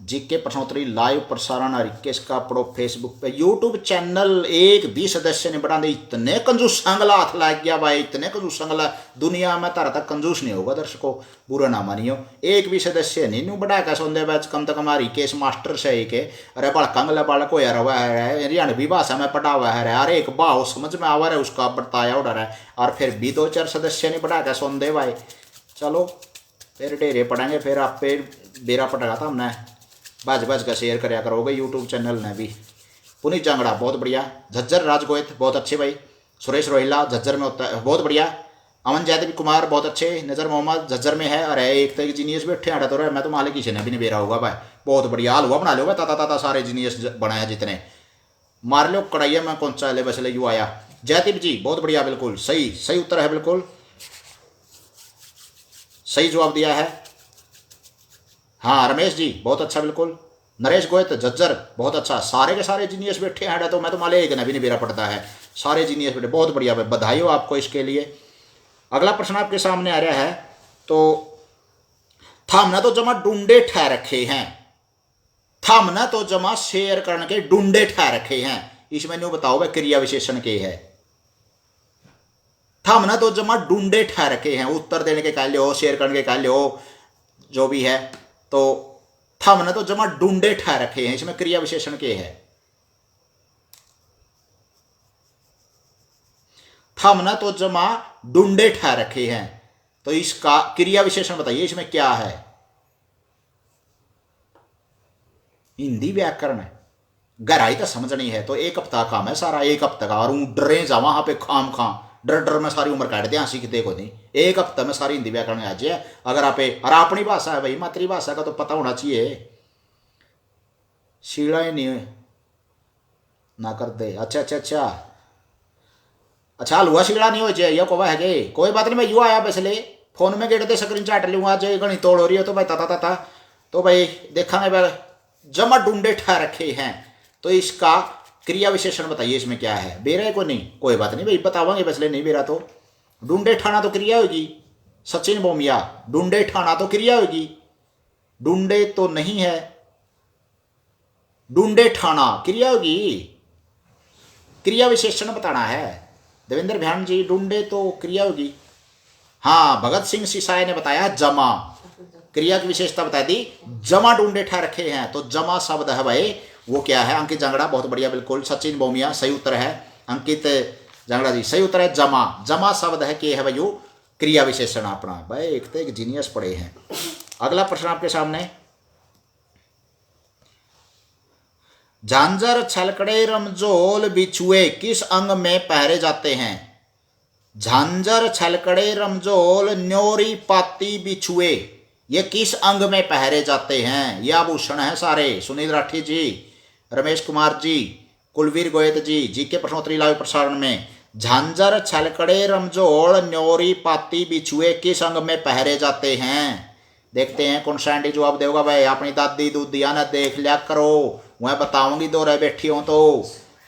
जीके प्रश्नोत्तरी लाइव प्रसारण हरिकेश का पड़ो फेसबुक पे, यूट्यूब चैनल एक भी सदस्य ने बढ़ा दे। इतने कंजूस संगला हाथ लग गया भाई, इतने कंजूस संगला दुनिया में तारा तक कंजूस नहीं होगा। दर्शकों बुरा ना मानियो, एक भी सदस्य नहीं न्यू बढ़ा का सौंदे बैच कम तक हमारी केस मास्टर से के अरे बड़कंगला बालक हो यार है हरियाणवी भाषा में पढ़ा हुआ है, अरे एक भाव समझ में आवा है उसका बताया उड़ा रहा है। और फिर भी 2-4 सदस्य नहीं बढ़ा का सौंदे भाई, चलो फिर डेरे पढ़ेंगे, फिर आप पे बेरा पड़ेगा था हमने। बाज का शेयर कराया करोगे यूट्यूब चैनल ने भी। पुनीत जांगड़ा बहुत बढ़िया। झज्जर राजगोयत बहुत अच्छे भाई। सुरेश रोहिला झज्जर में होता है, बहुत बढ़िया। अमन जयदेव कुमार बहुत अच्छे। नजर मोहम्मद झज्जर में है। अरे एक तक जीनियस बैठे आड़ा तो रहा, मैं तो मालिक किसी ने भी नहीं बेरा होगा भाई, बहुत बढ़िया। हलवा बना लो भाई, ताता ताता सारे जीनियस बनाया जितने, मार लो कढ़ाइया में कौन सा ले बस ले यू आया। जयदीप जी बहुत बढ़िया, बिल्कुल सही, सही उत्तर है, बिल्कुल सही जवाब दिया है। हाँ रमेश जी बहुत अच्छा, बिल्कुल। नरेश गोयत झज्जर बहुत अच्छा। सारे के सारे जीनियस बैठे हैं, तो मैं तो माले एक ने भी नहीं बेरा पड़ता है, सारे जीनियस बैठे, बहुत बढ़िया भाई, बधाई हो आपको इसके लिए। अगला प्रश्न आपके सामने आ रहा है, तो थामना तो जमा डूंडे ठह रखे हैं, थामना तो जमा शेयर करने के डूंडे ठह रखे हैं, इसमें न्यू बताओ भाई क्रिया विशेषण के है। थामना तो जमा डूंडे ठह रखे हैं, उत्तर देने के काल हो, शेयर करने के काल हो, जो भी है, तो थमने तो जमा डूंडे ठह रखे हैं, इसमें क्रिया विशेषण के है। थमने तो जमा डूंडे ठह रखे हैं, तो इसका क्रिया विशेषण बताइए, इसमें क्या है? हिंदी व्याकरण है, गहराई तो समझनी है, तो एक हफ्ता काम है सारा, एक हफ्ता का। और डरे जा वहां पे खाम खां डर डर में सारी उम्र काट दे, सीखते को नहीं। एक हफ्ते में सारी हिंदी व्याकरण आ जाए अगर आप, और अपनी भाषा है भाई, मातृभाषा का तो पता होना चाहिए। शीड़ा ही नहीं ना कर दे, अच्छा अच्छा अच्छा अच्छा, हलवा शीड़ा नहीं हो जाए या कोवा है, कोई बात नहीं। मैं यू आया बस ले फोन में गेट दे स्क्रीन चाट लूँगा, जो गणी तोड़ हो रही हो तो भाई ताता ताता, तो भाई देखेंगे भाई जमा डूंडे ठह रखे हैं, तो इसका क्रिया विशेषण बताइए, इसमें क्या है? बेरा को नहीं, कोई बात नहीं भाई बतावांगे बस ले, नहीं बेरा तो डूंडे ठाना तो क्रिया होगी। सचिन बोमिया डूंडे ठाना तो क्रिया होगी, डूंडे तो नहीं है, डूंडे ठाना क्रिया होगी, क्रिया विशेषण बताना है। देवेंद्र भ्यान जी, ढूंढे तो क्रिया होगी। हाँ, भगत सिंह सिसाई ने बताया जमा, क्रिया की विशेषता बता दी, जमा ढूंढे ठा रखे हैं। तो जमा शब्द है भाई, वो क्या है? अंकित जांगड़ा, बहुत बढ़िया, बिल्कुल। सचिन बोमिया, सही उत्तर है। अंकित जांगड़ा जी, सही उत्तर है जमा। जमा शब्द है कि है भाई वो क्रिया विशेषण अपना। भाई एक तो एक जीनियस पड़े हैं। अगला प्रश्न आपके सामने, झांझर, छलकड़े, रमजोल, बिछुए किस अंग में पहरे जाते हैं? झांझर, छलकड़े, रमजोल, न्योरी, पाती, बिछुए ये किस अंग में पहरे जाते हैं? ये आभूषण है सारे। सुनील राठी जी, रमेश कुमार जी, कुलवीर गोयत जी, जीके प्रश्नोत्तरी लाइव प्रसारण में, झांझर, छलकड़े, रमजोल, न्योरी, पाती, बिछुए किस अंग में पहरे जाते हैं? देखते हैं कौन सा एंडी जवाब देगा। भाई अपनी दादी दूधिया ने देख लिया करो, वह बताऊंगी दो रह बैठी हो तो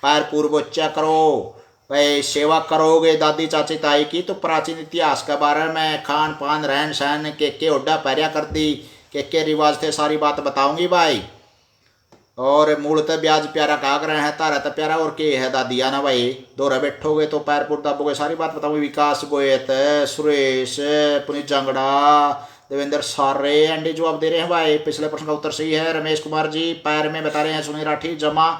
पैर पूर्व बच्चा करो। भाई सेवा करोगे दादी चाची ताई की तो प्राचीन इतिहास के बारे में, खान पान, रहन सहन, के ओड्डा पैरिया कर दी, के रिवाज थे, सारी बात बताऊंगी भाई। और मूलतः ब्याज प्यारा कहा कर रहे हैं, तारा तो प्यारा और के है दादिया ना भाई। दो रह बैठोगे तो पैर पूर दाबोगे, सारी बात बताऊंगी। विकास गोयत, सुरेश, पुनीत जांगड़ा, देवेंद्र, सारे एंडी जवाब दे रहे हैं भाई। पिछले प्रश्न का उत्तर सही है। रमेश कुमार जी पैर में बता रहे हैं। सुनील राठी जमा,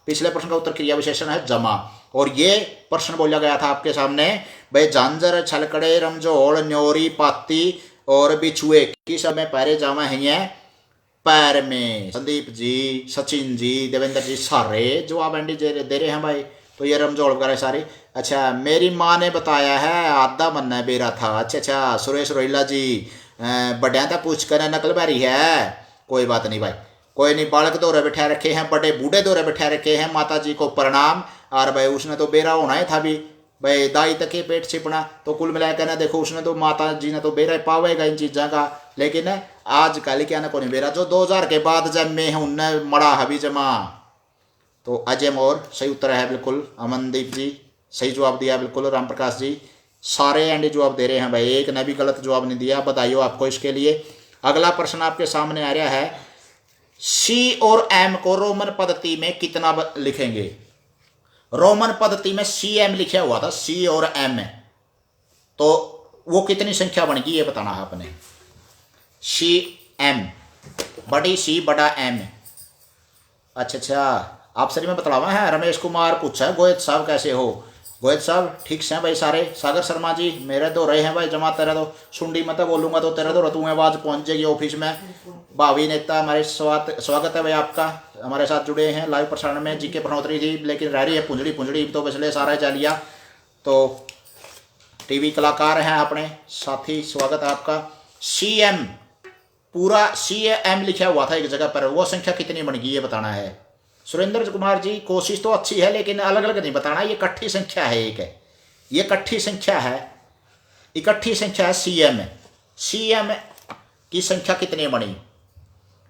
पिछले प्रश्न का उत्तर क्रिया विशेषण है जमा। और ये प्रश्न बोला गया था आपके सामने भाई, झांझर, छलकड़े, रमजोल, न्योरी, पाती और बिछुए किस में पहरे जावा है? पैर में। संदीप जी, सचिन जी, देवेंद्र जी, सारे जवाब एंडी दे रहे हैं भाई। तो ये रमजोल वगैरह सारे। अच्छा, मेरी माँ ने बताया है आधा मन्ना बेरा था। अच्छा, सुरेश रोहिला जी, बड़िया तो पूछ कर नकल बारी है। कोई बात नहीं भाई, कोई नहीं। बालक दौरे बैठा रखे हैं, बड़े बूढ़े दौरे बैठा रखे हैं, माता जी को प्रणाम। और भाई उसने तो बेरा होना ही था भी भाई, दाई तक के पेट छिपना। तो कुल मिलाकर ना देखो, उसने तो माता जी ने तो बेरा पावेगा इन चीज़ों का। लेकिन आज कल क्या ना कोई बेरा जो 2000 के बाद जब मैं उनने मड़ा हबी जमा। तो अजय मोर सही उत्तर है बिल्कुल। अमनदीप जी सही जवाब दिया बिल्कुल। राम प्रकाश जी सारे एंडी जवाब दे रहे हैं भाई, एक ने भी गलत जवाब नहीं दिया। बधाई हो आपको इसके लिए। अगला प्रश्न आपके सामने आ रहा है, सी और एम को रोमन पद्धति में कितना लिखेंगे? रोमन पद्धति में सी एम लिखा हुआ था, सी और एम, तो वो कितनी संख्या बनेगी ये बताना है आपने। सी एम, बड़ी सी बड़ा एम। अच्छा, आप सर में बतलावा है। रमेश कुमार पूछा, गोयत साहब कैसे हो? गोयत साहब ठीक से हैं भाई सारे। सागर शर्मा जी, मेरे दो रहे हैं भाई जमा। तेरा तो सुंडी मत बोलूंगा तो तेरा तो तुम्हें आवाज पहुंच जाएगी ऑफिस में। भावी नेता हमारे स्वागत है भाई आपका, हमारे साथ जुड़े हैं लाइव प्रसारण में। जीके प्रश्नोत्तरी जी लेकिन रह रही है पुंजड़ी पुंजड़ी तो पिछले सारा चलिया। तो टीवी कलाकार हैं अपने साथी, स्वागत है आपका। सी एम, पूरा सी एम लिखा हुआ था एक जगह पर, वो संख्या कितनी बन गई ये बताना है। सुरेंद्र कुमार जी कोशिश तो अच्छी है लेकिन अलग अलग नहीं बताना, ये इकट्ठी संख्या है। एक है ये इकट्ठी संख्या है, इकट्ठी संख्या है सीएम। सीएम की संख्या कितनी बनी?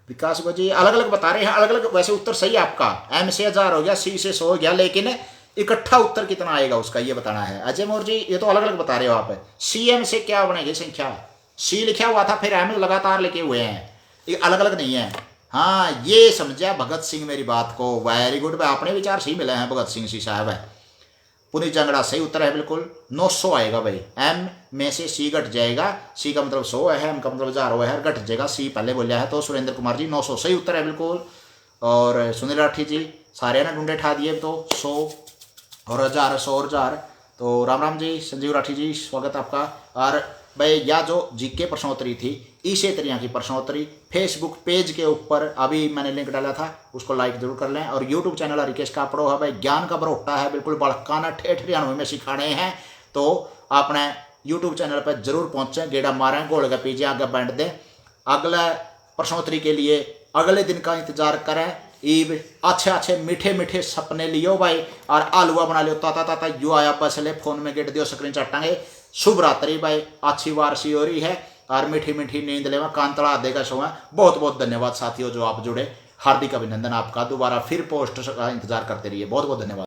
विकास जी अलग अलग बता रहे हैं, अलग अलग। वैसे उत्तर सही है आपका, एम से 1000 हो गया, सी से 100 हो गया, लेकिन इकट्ठा उत्तर कितना आएगा उसका ये बताना है। अजय मोर जी ये तो अलग अलग बता रहे हो आप। सीएम से क्या बनेगी संख्या? सी लिखा हुआ था फिर एम लगातार लिखे हुए हैं, ये अलग अलग नहीं है। हाँ ये समझा भगत सिंह मेरी बात को, वेरी गुड भाई, अपने विचार सही मिले हैं भगत सिंह सी साहब है। पुनीत जांगड़ा सही उत्तर है बिल्कुल। 900 आएगा भाई, एम में से सी घट जाएगा, सी का मतलब 100 है, एम का मतलब 1000 हुआ है, घट जाएगा, सी पहले बोलिया है। तो सुरेंद्र कुमार जी 900 सही उत्तर है बिल्कुल। और सुनील राठी जी सारे ना ढूंढे ठा दिए, तो 100 और 1000, 100 और 1000। तो राम राम जी, संजीव राठी जी स्वागत आपका। और भाई या जो जीके प्रश्नोत्तरी थी इसी तरह की प्रश्नोत्तरी फेसबुक पेज के ऊपर अभी मैंने लिंक डाला था, उसको लाइक जरूर कर लें। और यूट्यूब चैनल रिकेश कापड़ो है भाई, ज्ञान का बरोटा है बिल्कुल, बड़काना ठेठ 93 में सिखाने हैं। तो आपने यूट्यूब चैनल पर जरूर पहुँचें, गेड़ा मारें, गोल का पीछे आगे बैंड दें। अगला प्रश्नोत्तरी के लिए अगले दिन का इंतजार करें। ईब अच्छे अच्छे मीठे मीठे सपने लियो भाई, और आलुआ बना लियो ताता ताता। यू आया पसले फोन में गेट दियो, स्क्रीन चाटांगे। शुभ रात्रि भाई, अच्छी वारसी हो रही है और मीठी मीठी नींद लेवा, कांतड़ा देगा सोआ। बहुत बहुत धन्यवाद साथियों जो आप जुड़े, हार्दिक अभिनंदन आपका। दोबारा फिर पोस्ट का इंतजार करते रहिए, बहुत बहुत धन्यवाद।